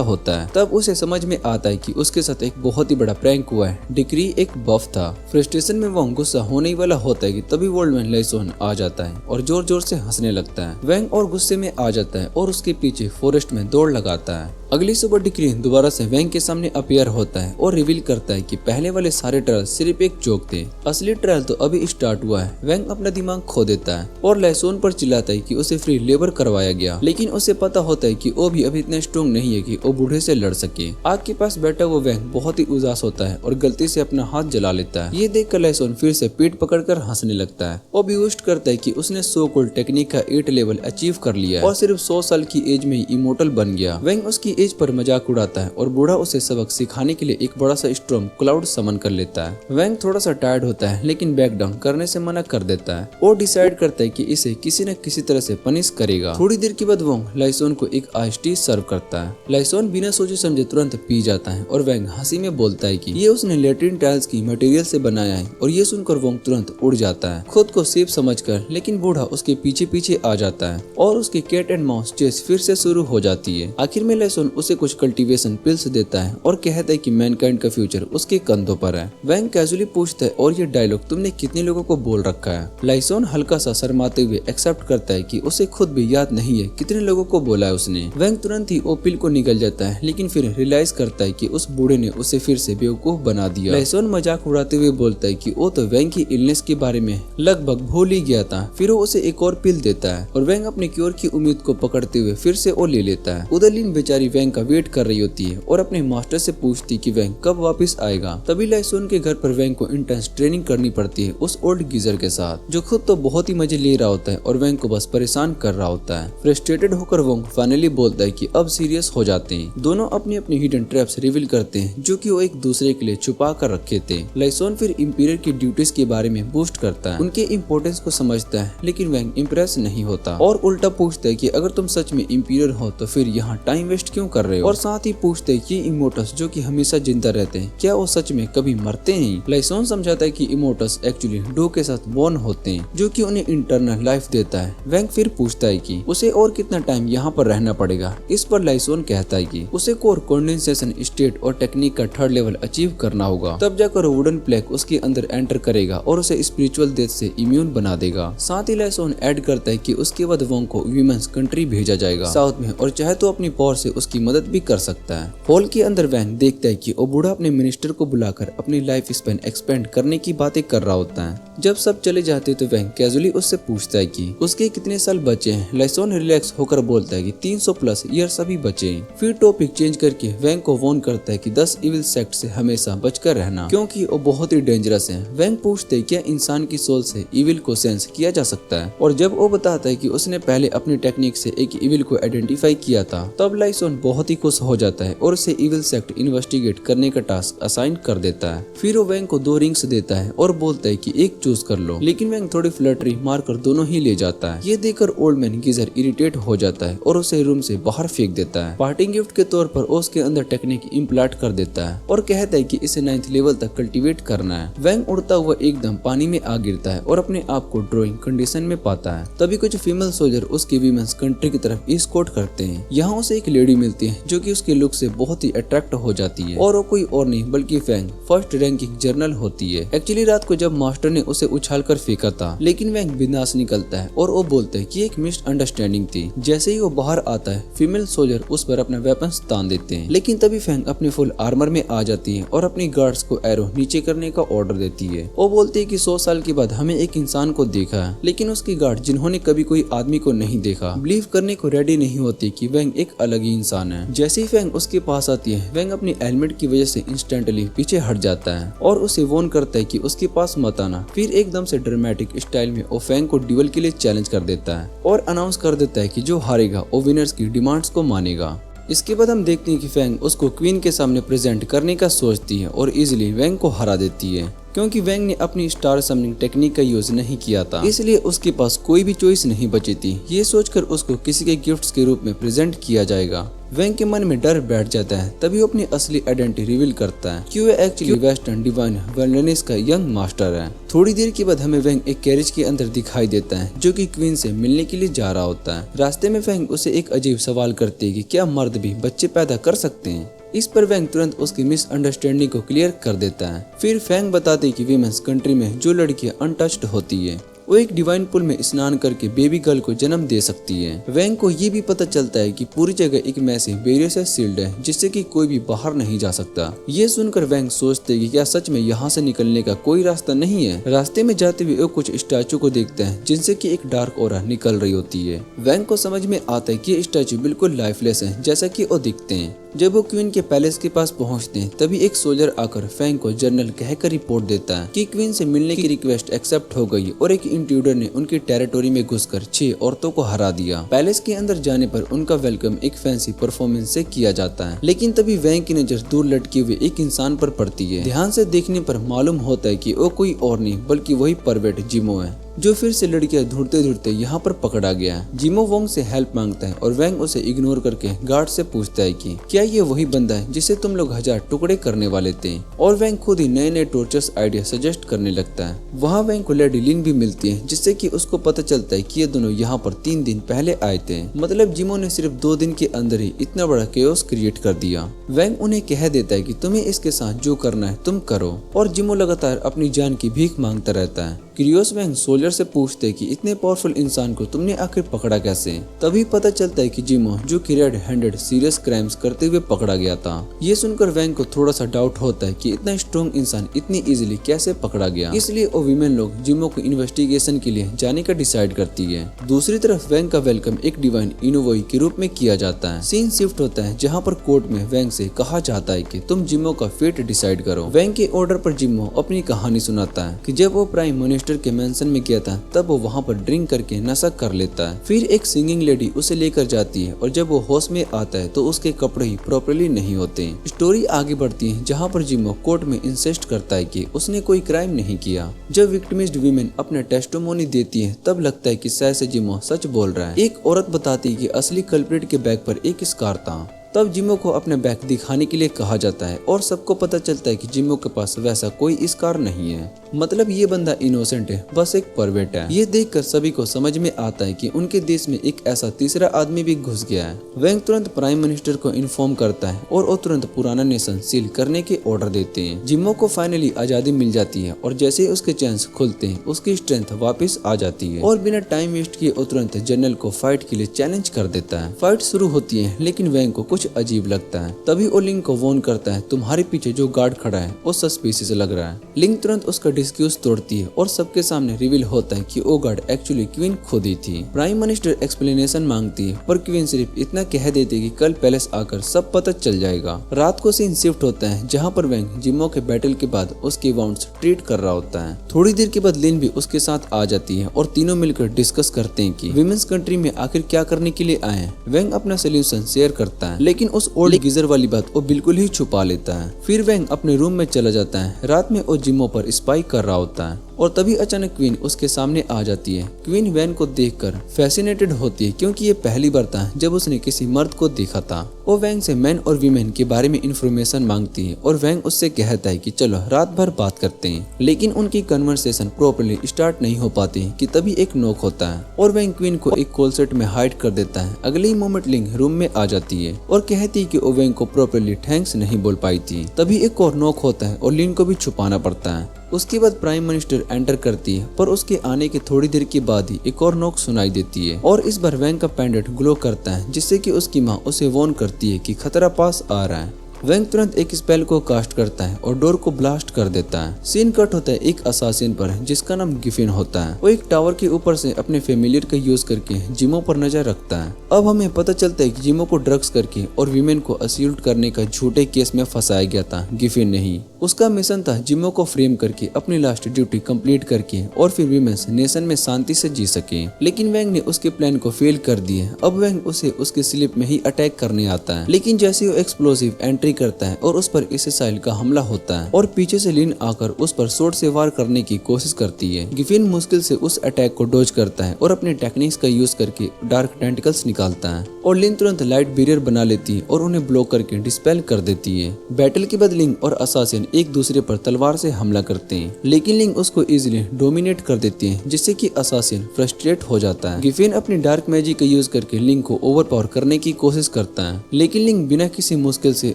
होता है। तब उसे समझ में आता है कि उसके साथ एक बहुत ही बड़ा प्रैंक हुआ है। डिग्री एक बफ था। फ्रस्ट्रेशन में वैंग गुस्सा होने ही वाला होता है कि तभी वर्ल्डमैन लाइसोन आ जाता है और जोर जोर से हंसने लगता है। वैंग और गुस्से में आ जाता है और उसके पीछे फॉरेस्ट में दौड़ लगाता है। अगली सुबह डिक्री दोबारा से वैंग के सामने अपीयर होता है और रिवील करता है कि पहले वाले सारे ट्रायल सिर्फ एक जोक थे, असली ट्रायल तो अभी स्टार्ट हुआ है। वैंग अपना दिमाग खो देता है और लाइसोन पर चिल्लाता है कि उसे फ्री लेबर करवाया गया, लेकिन उसे पता होता है कि वो भी अभी इतना स्ट्रॉन्ग नहीं है कि वो बूढ़े से लड़ सके। आग के पास बैठा वो वैंग बहुत ही उदास होता है और गलती से अपना हाथ जला लेता है। ये देखकर लाइसोन फिर से पीठ पकड़कर हंसने लगता है। वो भी विश करता है कि उसने सो कोल्ड टेक्निक का 8 लेवल अचीव कर लिया है और सिर्फ 100 साल की एज में ही इमोर्टल बन गया। वैंग उसकी एज पर मजाक उड़ाता है और बूढ़ा उसे सबक सिखाने के लिए एक बड़ा सा स्टॉर्म क्लाउड समन कर लेता है। वैंग थोड़ा सा टायर्ड होता है लेकिन बैक डाउन करने से मना कर देता है और डिसाइड करता है कि इसे किसी न किसी तरह से पनिश करेगा। थोड़ी देर के बाद वैंग लाइसोन को एक आइस टी सर्व करता है। लाइसोन बिना सोचे समझे तुरंत पी जाता है और वैंग हंसी में बोलता है कि ये उसने लेट्रिन टाइल्स की मटेरियल से बनाया है और ये सुनकर वैंग तुरंत उड़ जाता है खुद को सेफ समझकर, लेकिन बूढ़ा उसके पीछे पीछे आ जाता है और उसकी कैट एंड माउस चेस फिर से शुरू हो जाती है। आखिर में लाइसोन उसे कुछ कल्टीवेशन पिल्स देता है और कहता है कि मैनकाइंड का फ्यूचर उसके कंधों पर है। वैंग कैजुअली पूछता है और ये डायलॉग तुमने कितने लोगों को बोल रखा है। लाइसोन हल्का सा शर्माते हुए एक्सेप्ट करता है कि उसे खुद भी याद नहीं है कितने लोगों को बोला है उसने। वैंग तुरंत ही वो पिल को निकल जाता है, लेकिन फिर रियलाइज करता है कि उस बूढ़े ने उसे फिर से बेवकूफ बना दिया। लाइसोन मजाक उड़ाते हुए बोलता है कि वो तो वैंग की इलनेस के बारे में लगभग भूल ही गया था। फिर वो उसे एक और पिल देता है और वैंग अपने क्योर की उम्मीद को पकड़ते हुए फिर से वो ले लेता है। उधर लिन बेचारी वैंग का वेट कर रही होती है और अपने मास्टर से पूछती कि वैंग कब वापस आएगा। तभी लाइसोन के घर पर वैंग को इंटेंस ट्रेनिंग करनी पड़ती है उस ओल्ड गीजर के साथ, जो खुद तो बहुत ही मजे ले रहा होता है और वैंग को बस परेशान कर रहा होता है। फ्रस्ट्रेटेड होकर वैंग फाइनली बोलता है कि अब सीरियस हो जाते हैं। दोनों अपनी अपनी हिडन ट्रैप्स रिवील करते हैं जो कि वो एक दूसरे के लिए छुपा कर रखे थे। लाइसोन फिर इंपीरियर की ड्यूटीज के बारे में बूस्ट करता है, उनके इम्पोर्टेंस को समझता है, लेकिन वैंग इम्प्रेस नहीं होता और उल्टा पूछता है कि अगर तुम सच में इंपीरियर हो तो फिर यहाँ टाइम वेस्ट क्यों कर रहे हो। और साथ ही पूछते है कि इमोटस जो कि हमेशा जिंदा रहते हैं, क्या वो सच में कभी मरते नहीं। लाइसोन समझाता है कि इमोटस एक्चुअली डो के साथ बॉर्न होते हैं जो कि उन्हें इंटरनल लाइफ देता है। वैंग फिर पूछता है कि उसे और कितना टाइम यहाँ पर रहना पड़ेगा। इस पर लाइसोन कहता है कि उसे कोर कंडेंसेशन स्टेट और टेक्निक का 3rd लेवल अचीव करना होगा, तब जाकर वुडन प्लेग उसके अंदर एंटर करेगा और उसे स्पिरिचुअल डेथ से इम्यून बना देगा। साथ ही लाइसोन ऐड करता है कि उसके बाद वोंग को वीमेंस कंट्री भेजा जाएगा साउथ में और चाहे तो अपनी पावर से उसकी मदद भी कर सकता है। हॉल के अंदर वैंग देखता है कि वो बूढ़ा अपने मिनिस्टर को बुलाकर अपनी लाइफ स्पेन एक्सपेंड करने की बातें कर रहा होता है। जब सब चले जाते तो वैंग कैजुअली उससे पूछता है कि उसके कितने साल बचे हैं। लाइसोन रिलैक्स होकर बोलता है कि 300 प्लस ईयर्स अभी बचे हैं। फिर टॉपिक चेंज करके वैंग को वॉर्न करता है कि 10 इविल सेक्ट से हमेशा बचकर रहना क्योंकि वो बहुत ही डेंजरस है। वैंग पूछते है क्या इंसान की सोल से इविल को सेंस किया जा सकता है, और जब वो बताता है कि उसने पहले अपनी टेक्निक से एक इविल को आइडेंटिफाई किया था, तब लाइसोन बहुत ही खुश हो जाता है और उसे इविल सेक्ट इन्वेस्टिगेट करने का टास्क असाइन कर देता है। फिर वो वैंग को 2 रिंग्स देता है और बोलता है कि एक चूज कर लो, लेकिन वैंग थोड़ी फ्लर्टरी मारकर दोनों ही ले जाता है। ये देखकर ओल्ड मैन गीजर इरिटेट हो जाता है और उसे रूम से बाहर फेंक देता है। पार्टिंग गिफ्ट के तौर पर उसके अंदर टेक्निक इम्प्लांट कर देता है और कहता है कि इसे 9th लेवल तक कल्टीवेट करना है। वैंग उड़ता हुआ एकदम पानी में आ गिरता है और अपने आप को ड्रॉइंग कंडीशन में पाता है। तभी कुछ फीमेल सोल्जर उसकी वीमेंस कंट्री की तरफ एस्कॉर्ट करते हैं। यहाँ उसे एक लेडी मिलती मिलती है जो कि उसके लुक से बहुत ही अट्रैक्ट हो जाती है और वो कोई और नहीं बल्कि फैंग फर्स्ट रैंकिंग जर्नल होती है। एक्चुअली रात को जब मास्टर ने उसे उछाल कर फेंका था, लेकिन वैंग बिंदास निकलता है और वो बोलता है कि एक मिसअंडरस्टैंडिंग थी। जैसे ही वो बाहर आता है, फीमेल सोल्जर उस पर अपना वेपन्स तान देते हैं, लेकिन तभी फैंग अपने फुल आर्मर में आ जाती है और अपनी गार्ड्स को एरो नीचे करने का ऑर्डर देती है। वो बोलती है कि 100 साल के बाद हमें एक इंसान को देखा है, लेकिन उसकी गार्ड जिन्होंने कभी कोई आदमी को नहीं देखा बिलीव करने को रेडी नहीं होती कि वैंग एक अलग ही इंसान है। जैसे ही फैंग उसके पास आती है, वैंग अपनी हेलमेट की वजह से इंस्टेंटली पीछे हट जाता है और उसे वॉर्न करता है कि उसके पास मत आना। फिर एकदम से ड्रामेटिक स्टाइल में वो फैंग को ड्यूल के लिए चैलेंज कर देता है और अनाउंस कर देता है कि जो हारेगा वो विनर्स की डिमांड्स को मानेगा। इसके बाद हम देखते हैं कि फैंग उसको क्वीन के सामने प्रेजेंट करने का सोचती है और इजीली वैंग को हरा देती है। क्योंकि वैंग ने अपनी स्टार समनिंग टेक्निक का यूज नहीं किया था, इसलिए उसके पास कोई भी चॉइस नहीं बची थी। ये सोचकर उसको किसी के गिफ्ट्स के रूप में प्रेजेंट किया जाएगा। वैंग के मन में डर बैठ जाता है। तभी वो अपनी असली आइडेंटिटी रिवील करता है कि वह एक्चुअली वेस्टर्न डिवाइन वेलनेस का यंग मास्टर है। थोड़ी देर के बाद हमें वैंग एक कैरेज के अंदर दिखाई देता है जो कि क्वीन से मिलने के लिए जा रहा होता है। रास्ते में वैंग उसे एक अजीब सवाल करती है कि क्या मर्द भी बच्चे पैदा कर सकते हैं। इस पर वैंग तुरंत उसकी मिसअंडरस्टैंडिंग को क्लियर कर देता है। फिर फैंग बताते कि वीमेंस कंट्री में जो लड़कियां अनटच्ड होती है वो एक डिवाइन पुल में स्नान करके बेबी गर्ल को जन्म दे सकती है। वैंग को ये भी पता चलता है कि पूरी जगह एक मैसिव बैरियर से सील्ड है जिससे कि कोई भी बाहर नहीं जा सकता। ये सुनकर वैंग सोचते हैं कि क्या सच में यहाँ से निकलने का कोई रास्ता नहीं है। रास्ते में जाते हुए वो कुछ स्टैचू को देखते हैं जिनसे कि एक डार्क ऑरा निकल रही होती है। वैंग को समझ में आता है कि ये स्टैचू बिल्कुल लाइफलेस है जैसा कि वो दिखते हैं। जब वो क्वीन के पैलेस के पास पहुंचते हैं, तभी एक सोल्जर आकर फैंग को जर्नल कहकर रिपोर्ट देता है कि क्वीन से मिलने की रिक्वेस्ट एक्सेप्ट हो गई और एक इंट्रूडर ने उनकी टेरिटोरी में घुसकर 6 औरतों को हरा दिया। पैलेस के अंदर जाने पर उनका वेलकम एक फैंसी परफॉर्मेंस से किया जाता है, लेकिन तभी वैंग की नजर दूर लटके हुए एक इंसान पर पड़ती है। ध्यान से देखने पर मालूम होता है कि वो कोई और नहीं बल्कि वही परवेट जिमो है जो फिर से लड़कियां ढूंढते ढूंढते यहाँ पर पकड़ा गया। जिमो वोंग से हेल्प मांगता है और वैंग उसे इग्नोर करके गार्ड से पूछता है कि क्या ये वही बंदा है जिसे तुम लोग 1000 टुकड़े करने वाले थे। और वैंग खुद ही नए नए टॉर्चर्स आइडिया सजेस्ट करने लगता है। वहाँ वैंग को लेडी लिन भी मिलती है जिससे कि उसको पता चलता है कि ये दोनों यहाँ पर 3 दिन पहले आए थे। मतलब जिमो ने सिर्फ 2 दिन के अंदर ही इतना बड़ा केओस क्रिएट कर दिया। वैंग उन्हें कह देता है कि तुम्हें इसके साथ जो करना है तुम करो और जिमो लगातार अपनी जान की भीख मांगता रहता है। क्यूरियस वैंग सोल्जर से पूछते कि इतने पावरफुल इंसान को तुमने आखिर पकड़ा कैसे। तभी पता चलता है कि जिमो जो कि रेड हैंडेड सीरियस क्राइम्स करते हुए पकड़ा गया था। ये सुनकर वैंग को थोड़ा सा डाउट होता है कि इतना स्ट्रॉन्ग इंसान इतनी इजीली कैसे पकड़ा गया। इसलिए वो वीमेन लोग जिमो को इन्वेस्टिगेशन के लिए जाने का डिसाइड करती है। दूसरी तरफ वैंग का वेलकम एक डिवाइन इनोवोई के रूप में किया जाता है। सीन शिफ्ट होता है जहाँ पर कोर्ट में वैंग से कहा जाता है कि तुम जिमो का फेट डिसाइड करो। वैंग के ऑर्डर पर जिमो अपनी कहानी सुनाता है कि जब वो प्राइम मिनिस्टर के मेंशन में गया था तब वो वहाँ पर ड्रिंक करके नशा कर लेता है। फिर एक सिंगिंग लेडी उसे लेकर जाती है और जब वो होश में आता है तो उसके कपड़े ही प्रॉपर्ली नहीं होते। स्टोरी आगे बढ़ती है जहाँ पर जिमो कोर्ट में इंसिस्ट करता है कि उसने कोई क्राइम नहीं किया। जब विक्टिमाइज्ड वीमेन अपने टेस्टिमोनी देती है तब लगता है कि शायद से जिमो सच बोल रहा है। एक औरत बताती है कि असली कल्प्रिट के बैग पर एक स्कार था। तब जिमो को अपने बैग दिखाने के लिए कहा जाता है और सबको पता चलता है कि जिमो के पास वैसा कोई स्कार नहीं है। मतलब ये बंदा इनोसेंट है, बस एक परवेट है। ये देखकर सभी को समझ में आता है कि उनके देश में एक ऐसा तीसरा आदमी भी घुस गया है। वैंग तुरंत प्राइम मिनिस्टर को इन्फॉर्म करता है और वो तुरंत पुराना नेशन सील करने के ऑर्डर देते हैं। जिमो को फाइनली आजादी मिल जाती है और जैसे ही उसके चैन्स खुलते हैं उसकी स्ट्रेंथ वापस आ जाती है और बिना टाइम वेस्ट किए वो तुरंत जनरल को फाइट के लिए चैलेंज कर देता है। फाइट शुरू होती है लेकिन वैंग को कुछ अजीब लगता है। तभी वो लिंग को वॉर्न करता है तुम्हारे पीछे जो गार्ड खड़ा है वो सस्पिशियस लग रहा है। लिंग तुरंत उसका डिस्क्यूज तोड़ती है और सबके सामने रिवील होता है कि वो गार्ड एक्चुअली क्वीन खुद ही थी। प्राइम मिनिस्टर एक्सप्लेनेशन मांगती है पर क्वीन सिर्फ इतना कह देती है कि कल पैलेस आकर सब पता चल जाएगा। रात को सीन शिफ्ट होता है जहाँ पर वैंग जिमो के बैटल के बाद उसकी वाउंड्स ट्रीट कर रहा होता है। थोड़ी देर के बाद लिन भी उसके साथ आ जाती है और तीनों मिलकर डिस्कस करते हैं कि विमेंस कंट्री में आखिर क्या करने के लिए आए हैं। वैंग अपना सोल्यूशन शेयर करता है लेकिन उस ओल्ड गीजर वाली बात वो बिल्कुल ही छुपा लेता है। फिर वैंग अपने रूम में चला जाता है। रात में वो जिमो पर स्पाई कर रहा होता है। और तभी अचानक क्वीन उसके सामने आ जाती है। क्वीन वैंग को देखकर फैसिनेटेड होती है क्योंकि ये पहली बार था जब उसने किसी मर्द को देखा था। वो वैंग से मैन और वीमेन के बारे में इंफॉर्मेशन मांगती है और वैंग उससे कहता है कि चलो रात भर बात करते हैं, लेकिन उनकी कन्वर्सेशन प्रॉपर्ली स्टार्ट नहीं हो पाती कि तभी एक नॉक होता है और वैंग क्वीन को एक कॉल सेट में हाइड कर देता है। अगले ही मोमेंट लिंग रूम में आ जाती है और कहती है कि वो वैंग को प्रॉपर्ली थैंक्स नहीं बोल पाई थी। तभी एक और नॉक होता है और लिंग को भी छुपाना पड़ता है। उसके बाद प्राइम मिनिस्टर एंटर करती है, पर उसके आने के थोड़ी देर के बाद ही एक और नॉक सुनाई देती है और इस बार वैंग का पेंडेंट ग्लो करता है, जिससे कि उसकी माँ उसे वार्न करती है कि खतरा पास आ रहा है। वैंग तुरंत एक स्पेल को कास्ट करता है और डोर को ब्लास्ट कर देता है। सीन कट होता है एक असासिन पर जिसका नाम गिफिन होता है। वो एक टावर के ऊपर से अपने फेमिलियर का यूज करके जिमो पर नजर रखता है। अब हमें पता चलता है कि जिमो को ड्रग्स करके और वीमेन को असल्ट करने का झूठे केस में फंसाया गया था, गिफिन नहीं। उसका मिशन था जिमो को फ्रेम करके अपनी लास्ट ड्यूटी कंप्लीट करके और फिर वीमेंस नेशन में शांति से जी सके, लेकिन वैंग ने उसके प्लान को फेल कर दिया। अब वैंग उसे उसके स्लिप में ही अटैक करने आता है, लेकिन जैसे वो एक्सप्लोसिव एंट्री करता है और उस पर इसेसाइल का हमला होता है और पीछे से लिन आकर उस पर शॉर्ट से वार करने की कोशिश करती है। गिफिन मुश्किल से उस अटैक को डॉज करता है और अपने टेक्निक्स का यूज करके डार्क टेंटिकल्स निकालता है और लिन तुरंत लाइट बैरियर बना लेती है और उन्हें ब्लॉक करके डिस्पेल कर देती है। बैटल के बाद लिंग और असासिन एक दूसरे पर तलवार से हमला करते हैं, लेकिन लिंग उसको इजीली डोमिनेट कर देती है, जिससे कि असासिन फ्रस्ट्रेट हो जाता है। गिफिन अपनी डार्क मैजिक का यूज करके लिंग को ओवरपावर करने की कोशिश करता है, लेकिन लिंग बिना किसी मुश्किल से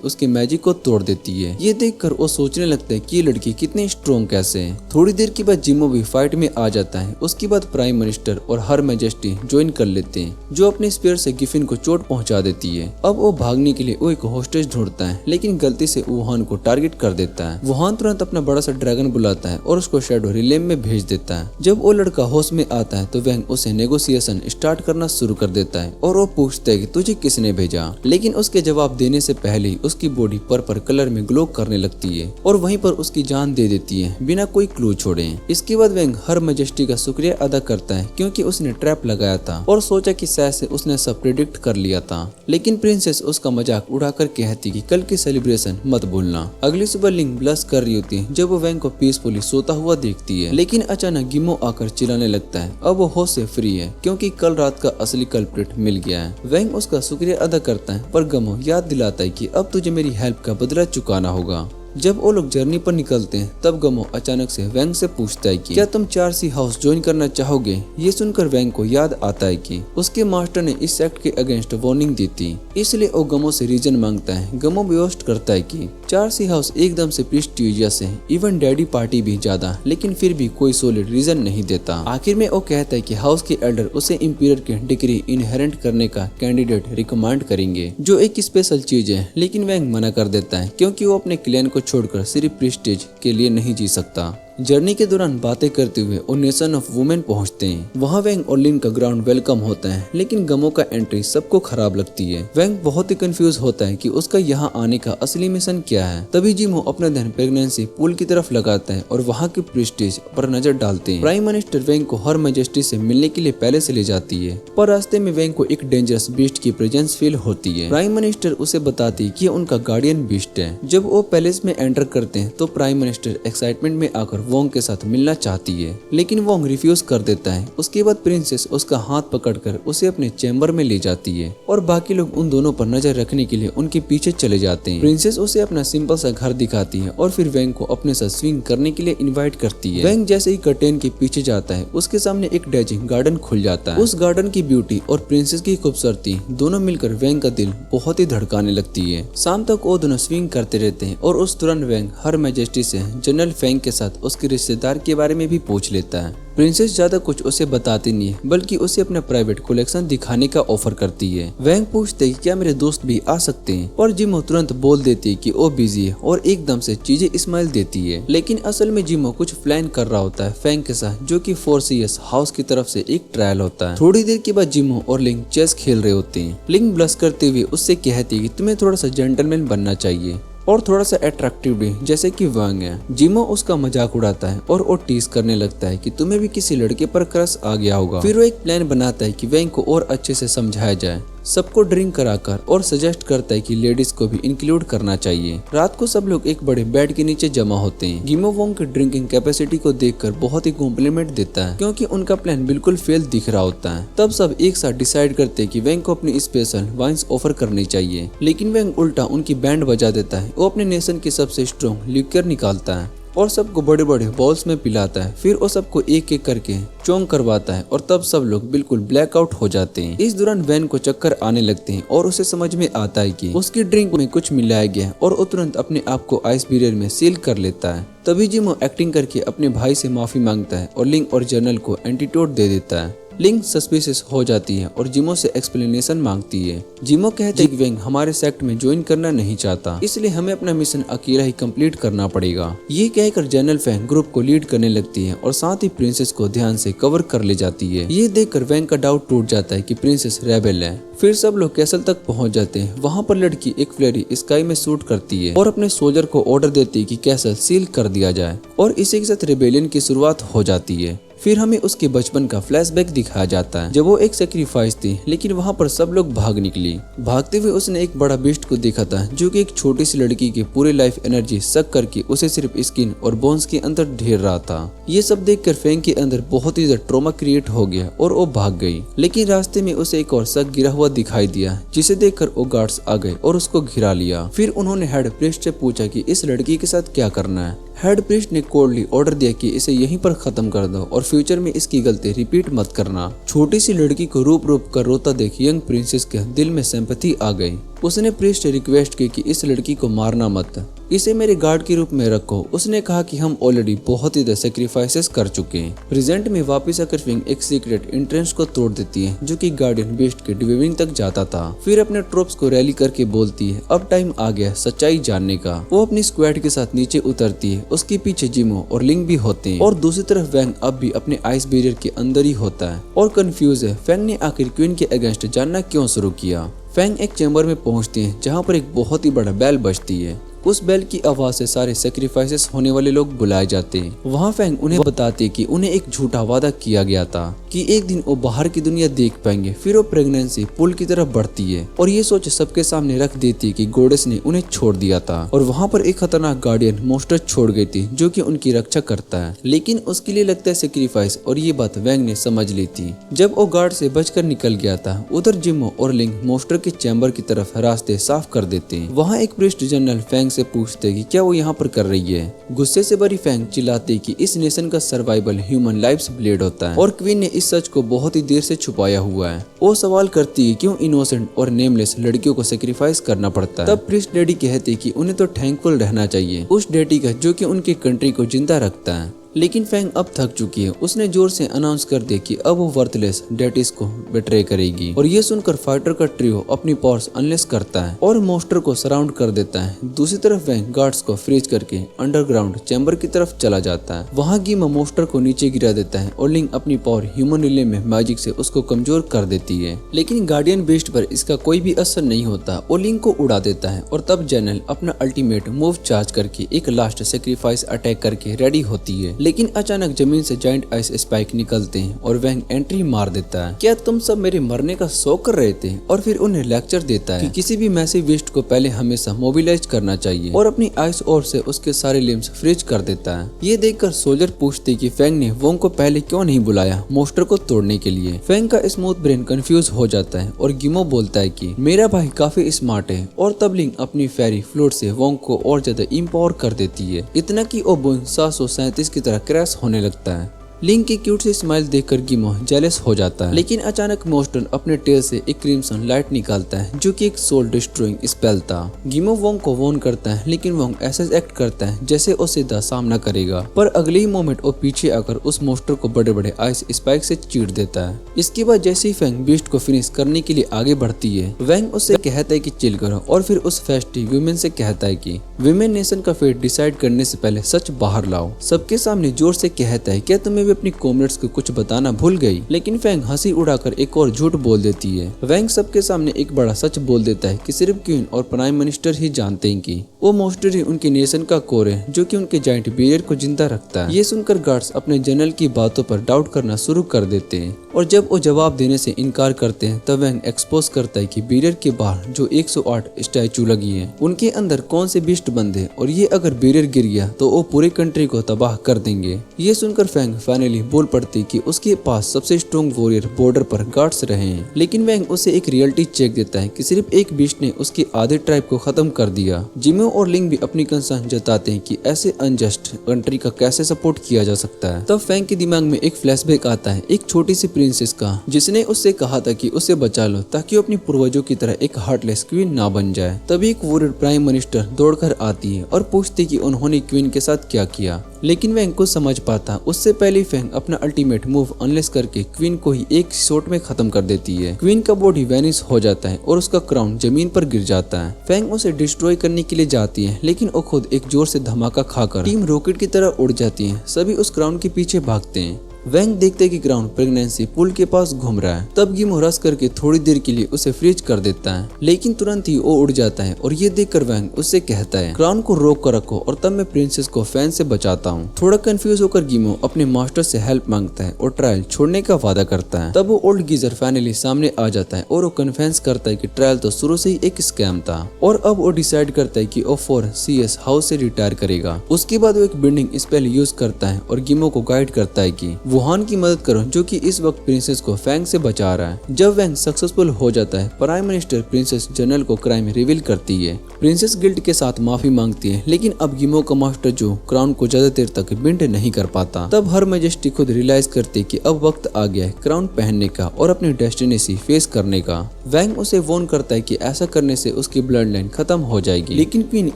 उसके मैजिक को तोड़ देती है। ये देखकर वो सोचने लगता है कि ये लड़की कितनी स्ट्रॉन्ग कैसे है। थोड़ी देर के बाद जिमो भी फाइट में आ जाता है। उसके बाद प्राइम मिनिस्टर और हर मैजेस्टी ज्वाइन कर लेते हैं, जो अपने स्पीयर से गिफिन को चोट पहुंचा देती है। अब वो भागने के लिए वो एक होस्टेज ढूंढता है, लेकिन गलती से वुहान को टारगेट कर देता है। वुहान तुरंत अपना बड़ा सा ड्रैगन बुलाता है और उसको शैडो रिलेम में भेज देता है। जब वो लड़का होश में आता है तो वैंग उसे नेगोशिएशन स्टार्ट करना शुरू कर देता है और वो पूछता है कि तुझे किसने भेजा, लेकिन उसके जवाब देने से पहले ही उसकी बॉडी पर्पल कलर में ग्लो करने लगती है और वहीं पर उसकी जान दे देती है बिना कोई क्लू छोड़े। इसके बाद वैंग हर मैजेस्टी का शुक्रिया अदा करता है क्योंकि उसने ट्रैप लगाया था और सोचा कि शायद से उसने सब प्रेडिक्ट कर लिया था, लेकिन प्रिंसेस उसका मजाक उड़ाकर कहती कि कल की सेलिब्रेशन मत भूलना। अगली सुबह लिंग ब्लश कर रही होती है जब वो वैंग को पीसफुली सोता हुआ देखती है, लेकिन अचानक गिमो आकर चिल्लाने लगता है। अब वो होश से फ्री है क्योंकि कल रात का असली कल्प्रिट मिल गया है। वैंग उसका शुक्रिया अदा करता है, पर गमो याद दिलाता है कि अब तुझे मेरी हेल्प का बदला चुकाना होगा। जब वो लोग जर्नी पर निकलते हैं तब गमो अचानक से वैंग से पूछता है कि क्या तुम 4C हाउस ज्वाइन करना चाहोगे। ये सुनकर वैंग को याद आता है कि उसके मास्टर ने इस सेक्ट के अगेंस्ट वार्निंग दी थी, इसलिए वो गमो से रीजन मांगता है। गमो बोस्ट करता है कि 4C हाउस एकदम से प्रेस्टिजियस है, इवन डैडी पार्टी भी ज्यादा, लेकिन फिर भी कोई सॉलिड रीजन नहीं देता। आखिर में वो कहता है कि हाउस के एल्डर उसे इंपीरियर की डिग्री इनहेरेंट करने का कैंडिडेट रिकमेंड करेंगे, जो एक स्पेशल चीज है, लेकिन वैंग मना कर देता है क्योंकि वो अपने क्लैन को छोड़कर सिर्फ प्रेस्टीज के लिए नहीं जी सकता। जर्नी के दौरान बातें करते हुए वो नेशन ऑफ वुमेन पहुंचते हैं। वहां वैंग और लिन का ग्राउंड वेलकम होता है, लेकिन गमो का एंट्री सबको खराब लगती है। वैंग बहुत ही कंफ्यूज होता है कि उसका यहाँ आने का असली मिशन क्या है। तभी जिमो अपना ध्यान प्रेगनेंसी पूल की तरफ लगाता है और वहाँ के प्रेस्टीज पर नजर डालते हैं। प्राइम मिनिस्टर वैंग को हर मैजेस्टी से मिलने के लिए पहले से ले जाती है, पर रास्ते में वैंग को एक डेंजरस बीस्ट की प्रेजेंस फील होती है। प्राइम मिनिस्टर उसे बताती है कि उनका गार्डियन बीस्ट है। जब वो पैलेस में एंटर करते हैं तो प्राइम मिनिस्टर एक्साइटमेंट में आकर वोंग के साथ मिलना चाहती है, लेकिन वोंग रिफ्यूज कर देता है। उसके बाद प्रिंसेस उसका हाथ पकड़कर उसे अपने चैम्बर में ले जाती है और बाकी लोग उन दोनों पर नजर रखने के लिए उनके पीछे चले जाते हैं। प्रिंसेस उसे अपना सिंपल सा घर दिखाती है और फिर वैंग को अपने साथ स्विंग करने के लिए इनवाइट करती है। वैंग जैसे ही कर्टेन के पीछे जाता है, उसके सामने एक डेजिंग गार्डन खुल जाता है। उस गार्डन की ब्यूटी और प्रिंसेस की खूबसूरती दोनों मिलकर वैंग का दिल बहुत ही धड़काने लगती है। शाम तक वो दोनों स्विंग करते रहते हैं और उस दौरान वैंग हर मैजेस्टी से जनरल फेंग के साथ उसके रिश्तेदार के बारे में भी पूछ लेता है। प्रिंसेस ज्यादा कुछ उसे बताती नहीं है, बल्कि उसे अपना प्राइवेट कलेक्शन दिखाने का ऑफर करती है। वैंग पूछते है कि क्या मेरे दोस्त भी आ सकते हैं, और जिमो तुरंत बोल देती है कि वो बिजी है और एकदम से चीजें स्माइल देती है। लेकिन असल में जिमो कुछ प्लान कर रहा होता है फेंग के साथ, जो कि 4CS हाउस की तरफ से एक ट्रायल होता है। थोड़ी देर के बाद जिमो और लिंग चेस खेल रहे होते हैं। लिंग ब्लश करते हुए उससे कहती है कि तुम्हें थोड़ा सा जेंटलमैन बनना चाहिए और थोड़ा सा अट्रैक्टिव भी, जैसे कि वैंग है। जिमो उसका मजाक उड़ाता है और वो टीज करने लगता है कि तुम्हें भी किसी लड़के पर क्रश आ गया होगा। फिर वो एक प्लान बनाता है कि वैंग को और अच्छे से समझाया जाए। सबको ड्रिंक कराकर और सजेस्ट करता है कि लेडीज को भी इंक्लूड करना चाहिए। रात को सब लोग एक बड़े बेड के नीचे जमा होते हैं। गिमो वोंग की ड्रिंकिंग कैपेसिटी को देखकर बहुत ही कॉम्प्लीमेंट देता है क्योंकि उनका प्लान बिल्कुल फेल दिख रहा होता है। तब सब एक साथ डिसाइड करते हैं कि वेंग को अपनी स्पेशल वाइन्स ऑफर करनी चाहिए, लेकिन वेंग उल्टा उनकी बैंड बजा देता है। वो अपने नेशन की सबसे स्ट्रॉन्ग लिक्वर निकालता है और सबको बड़े बड़े बॉल्स में पिलाता है। फिर वो सबको एक एक करके चोंग करवाता है और तब सब लोग बिल्कुल ब्लैकआउट हो जाते हैं। इस दौरान वैन को चक्कर आने लगते हैं और उसे समझ में आता है कि उसकी ड्रिंक में कुछ मिलाया गया है और वो तुरंत अपने आप को आइस बैरियर में सील कर लेता है। तभी जिमो एक्टिंग करके अपने भाई से माफी मांगता है और लिंग और जर्नल को एंटीडोट दे देता है। लिंग सस्पिशियस हो जाती है और जिमो से एक्सप्लेनेशन मांगती है। जिमो कहते हैं कि वेंग हमारे सेक्ट में ज्वाइन करना नहीं चाहता, इसलिए हमें अपना मिशन अकेला ही कंप्लीट करना पड़ेगा। ये कहकर जनरल फैंग ग्रुप को लीड करने लगती है और साथ ही प्रिंसेस को ध्यान से कवर कर ले जाती है। ये देखकर वेंग का डाउट टूट जाता है कि प्रिंसेस रेबेल है। फिर सब लोग कैसल तक पहुंच जाते हैं। वहाँ पर लड़की एक फ्लेरी स्काई में शूट करती है और अपने सोल्जर को ऑर्डर देती है कि कैसल सील कर दिया जाए और इसी के साथ रेबेलियन की शुरुआत हो जाती है। फिर हमें उसके बचपन का फ्लैशबैक दिखाया जाता है जब वो एक सेक्रीफाइस थी, लेकिन वहाँ पर सब लोग भाग निकली। भागते हुए उसने एक बड़ा बीस्ट को देखा था जो कि एक छोटी सी लड़की की पूरी लाइफ एनर्जी सक करके उसे सिर्फ स्किन और बोन्स के अंदर ढेर रहा था। ये सब देखकर फैंग के अंदर बहुत ही ज्यादा ट्रॉमा क्रिएट हो गया और वो भाग गई, लेकिन रास्ते में उसे एक और शक गिरा हुआ दिखाई दिया जिसे देखकर वो गार्ड्स आ गए और उसको घिरा लिया। फिर उन्होंने हेड प्रीस्ट से पूछा कि इस लड़की के साथ क्या करना है। हेड प्रीस्ट ने कोल्डली ऑर्डर दिया कि इसे यहीं पर खत्म कर दो और फ्यूचर में इसकी गलती रिपीट मत करना। छोटी सी लड़की को रूप रूप कर रोता देख यंग प्रिंसेस के दिल में सिंपैथी आ गई। उसने प्रीस्ट से रिक्वेस्ट की कि इस लड़की को मारना मत, इसे मेरे गार्ड के रूप में रखो। उसने कहा कि हम ऑलरेडी बहुत ही सेक्रीफाइसेस कर चुके हैं। प्रेजेंट में वापस आकर फिंग एक सीक्रेट एंट्रेंस को तोड़ देती है जो कि गार्डियन बीस्ट के डिवीनिंग तक जाता था। फिर अपने ट्रोप्स को रैली करके बोलती है अब टाइम आ गया सच्चाई जानने का। वो अपनी स्क्वाड के साथ नीचे उतरती है। उसके पीछे जिमो और लिंग भी होते हैं और दूसरी तरफ वैंग अब भी अपने आइस बैरियर के अंदर ही होता है और कंफ्यूज है फैंग ने आखिर क्वीन के अगेंस्ट जानना क्यों शुरू किया। फैंग एक चैम्बर में पहुंचती है जहां पर एक बहुत ही बड़ा बेल बजती है। उस बेल की आवाज से सारे सेक्रीफाइसेस होने वाले लोग बुलाए जाते हैं। वहाँ फैंग उन्हें बताती है कि उन्हें एक झूठा वादा किया गया था कि एक दिन वो बाहर की दुनिया देख पाएंगे। फिर वो प्रेगनेंसी पुल की तरफ बढ़ती है और ये सोच सबके सामने रख देती है कि गॉडेस ने उन्हें छोड़ दिया था और वहाँ पर एक खतरनाक गार्डियन मोस्टर छोड़ गई थी जो कि उनकी रक्षा करता है, लेकिन उसके लिए लगता है सेक्रीफाइस और ये बात वैंग ने समझ ली थी। जब वो गार्ड से बचकर निकल गया था उधर जिमो और लिंग मोस्टर के चैम्बर की तरफ रास्ते साफ कर देते हैं। वहाँ एक प्रीस्ट जनरल फैंग से पूछते कि क्या वो यहाँ पर कर रही है। गुस्से से भरी फैंग चिल्लाती कि इस नेशन का सर्वाइवल ह्यूमन लाइफ्स ब्लेड होता है और क्वीन ने इस सच को बहुत ही देर से छुपाया हुआ है। वो सवाल करती है क्यों इनोसेंट और नेमलेस लड़कियों को सेक्रीफाइस करना पड़ता है। तब प्रीस्ट डैडी कहते कि उन्हें तो थैंकफुल रहना चाहिए उस डैडी का जो कि उनकी कंट्री को जिंदा रखता है। लेकिन फैंग अब थक चुकी है। उसने जोर से अनाउंस कर दिया कि अब वो वर्थलेस डेटिस को बेट्रे करेगी और ये सुनकर फाइटर का ट्रियो अपनी पावर्स अनलेस करता है और मोस्टर को सराउंड कर देता है। दूसरी तरफ फैंग गार्ड्स को फ्रीज करके अंडरग्राउंड चैम्बर की तरफ चला जाता है। वहाँ गिमा मोस्टर को नीचे गिरा देता है और लिंग अपनी पावर ह्यूमन रिले में मैजिक से उसको कमजोर कर देती है, लेकिन गार्डियन बीस्ट पर इसका कोई भी असर नहीं होता। वो लिंग को उड़ा देता है और तब जनरल अपना अल्टीमेट मूव चार्ज करके एक लास्ट सेक्रीफाइस अटैक करके रेडी होती है, लेकिन अचानक जमीन से जाइंट आइस स्पाइक निकलते हैं और वैंग एंट्री मार देता है। क्या तुम सब मेरे मरने का शौक कर रहे थे? और फिर उन्हें लेक्चर देता है कि किसी भी मैसिव वेस्ट को पहले हमेशा मोबिलाइज करना चाहिए और अपनी आइस और से उसके सारे लिम्स फ्रीज कर देता है। ये देखकर सोल्जर पूछते कि फैंग ने वोंग को पहले क्यों नहीं बुलाया मोस्टर को तोड़ने के लिए। फैंग का स्मूथ ब्रेन कंफ्यूज हो जाता है और गिमो बोलता है कि मेरा भाई काफी स्मार्ट है और तब लिंग अपनी फेरी फ्लोट से वोंग को और ज्यादा इम्पावर कर देती है, इतना कि वो बोइंग 737 की तरह क्रैश होने लगता है। लिंक की क्यूट सी स्माइल देखकर गिमो जेलस हो जाता है, लेकिन अचानक मोस्टर अपने टेल से एक क्रिम्सन लाइट निकालता है जो कि एक सोल डिस्ट्रॉइंग स्पेल था। गिमो वोंग को वॉर्न करता है, लेकिन वोंग ऐसा एक्ट करता है जैसे वो सीधा सामना करेगा, पर अगले ही मोमेंट वो पीछे आकर उस मोस्टर को बड़े बड़े आइस स्पाइक से चीर देता है। इसके बाद जैसे ही फैंग बीस्ट को फिनिश करने के लिए आगे बढ़ती है, वैंग उससे कहता है कि चिल करो और फिर उस फेस्टी वुमेन से कहता है कि वुमेन नेशन का फेट डिसाइड करने से पहले सच बाहर लाओ। सबके सामने जोर से कहता है क्या तुम्हें अपनी कॉमरेड्स को कुछ बताना भूल गई, लेकिन फैंग हंसी उड़ाकर एक और झूठ बोल देती है। वैंग सबके सामने एक बड़ा सच बोल देता है कि सिर्फ क्वीन और प्राइम मिनिस्टर ही जानते हैं कि वो मोस्टर ही उनके नेशन का कोर है जो कि उनके जाइंट बैरियर को जिंदा रखता है। ये सुनकर गार्ड्स अपने जनरल की बातों पर डाउट करना शुरू कर देते हैं और जब वो जवाब देने से इनकार करते हैं तब वैंग एक्सपोज करता है कि बैरियर के बाहर जो 108 स्टैचू लगी है उनके अंदर कौन से बीस्ट बंद है और ये अगर बैरियर गिर गया तो वो पूरे कंट्री को तबाह कर देंगे। ये सुनकर फैंग फाइनली बोल पड़ती कि उसके पास सबसे स्ट्रॉन्ग वॉरियर बॉर्डर पर गार्ड्स रहे हैं, लेकिन वैंग उसे एक रियलिटी चेक देता है कि सिर्फ एक बीस्ट ने उसके आधे ट्राइब को खत्म कर दिया। जिमो और लिंग भी अपनी कंसर्न जताते हैं कि ऐसे अनजस्ट कंट्री का कैसे सपोर्ट किया जा सकता है। तब फैंग के दिमाग में एक फ्लैशबैक आता है एक छोटी सी प्रिंसेस का जिसने उससे कहा था कि उसे बचा लो ताकि वो अपनी पूर्वजों की तरह एक हार्टलेस क्वीन ना बन जाए। तभी एक वॉरियर प्राइम मिनिस्टर दौड़कर आती है और पूछती कि उन्होंने क्वीन के साथ क्या किया, लेकिन वैंग को समझ पाता उससे पहले फैंग अपना अल्टीमेट मूव अनलेस करके क्वीन को ही एक शॉट में खत्म कर देती है। क्वीन का बॉडी वैनिश हो जाता है और उसका क्राउन जमीन पर गिर जाता है। फैंग उसे डिस्ट्रॉय करने के लिए जाती है लेकिन वो खुद एक जोर से धमाका खाकर टीम रॉकेट की तरह उड़ जाती है। सभी उस क्राउन के पीछे भागते हैं। वैंग देखते कि ग्राउंड प्रेगनेंसी पुल के पास घूम रहा है। तब गिमो रस करके थोड़ी देर के लिए उसे फ्रीज कर देता है लेकिन तुरंत ही वो उड़ जाता है और ये देखकर वैंग उससे कहता है क्राउन को रोक कर रखो और तब मैं प्रिंसेस को फैन से बचाता हूँ। थोड़ा कंफ्यूज होकर गिमो अपने मास्टर से हेल्प मांगता है और ट्रायल छोड़ने का वादा करता है। तब वो ओल्ड गीजर फाइनली सामने आ जाता है और वो कन्फेंस करता है कि ट्रायल तो शुरू से ही एक स्कैम था और अब वो डिसाइड करता है कि वो 4 CS हाउस से रिटायर करेगा। उसके बाद वो एक बिल्डिंग स्पेल यूज करता है और गिमो को गाइड करता है कि वुहान की मदद करो जो कि इस वक्त प्रिंसेस को फैंग से बचा रहा है। जब वैंग सक्सेसफुल हो जाता है प्राइम मिनिस्टर प्रिंसेस जनरल को क्राइम रिवील करती है। प्रिंसेस गिल्ट के साथ माफी मांगती है लेकिन अब गिमो का मास्टर जो क्राउन को ज्यादा देर तक बेंड नहीं कर पाता। तब हर मैजेस्टी खुद रियलाइज करती कि अब वक्त आ गया है क्राउन पहनने का और अपनी डेस्टिनेसी फेस करने का। वैंग उसे वॉर्न करता है कि ऐसा करने से उसकी ब्लड लाइन खत्म हो जाएगी, लेकिन क्वीन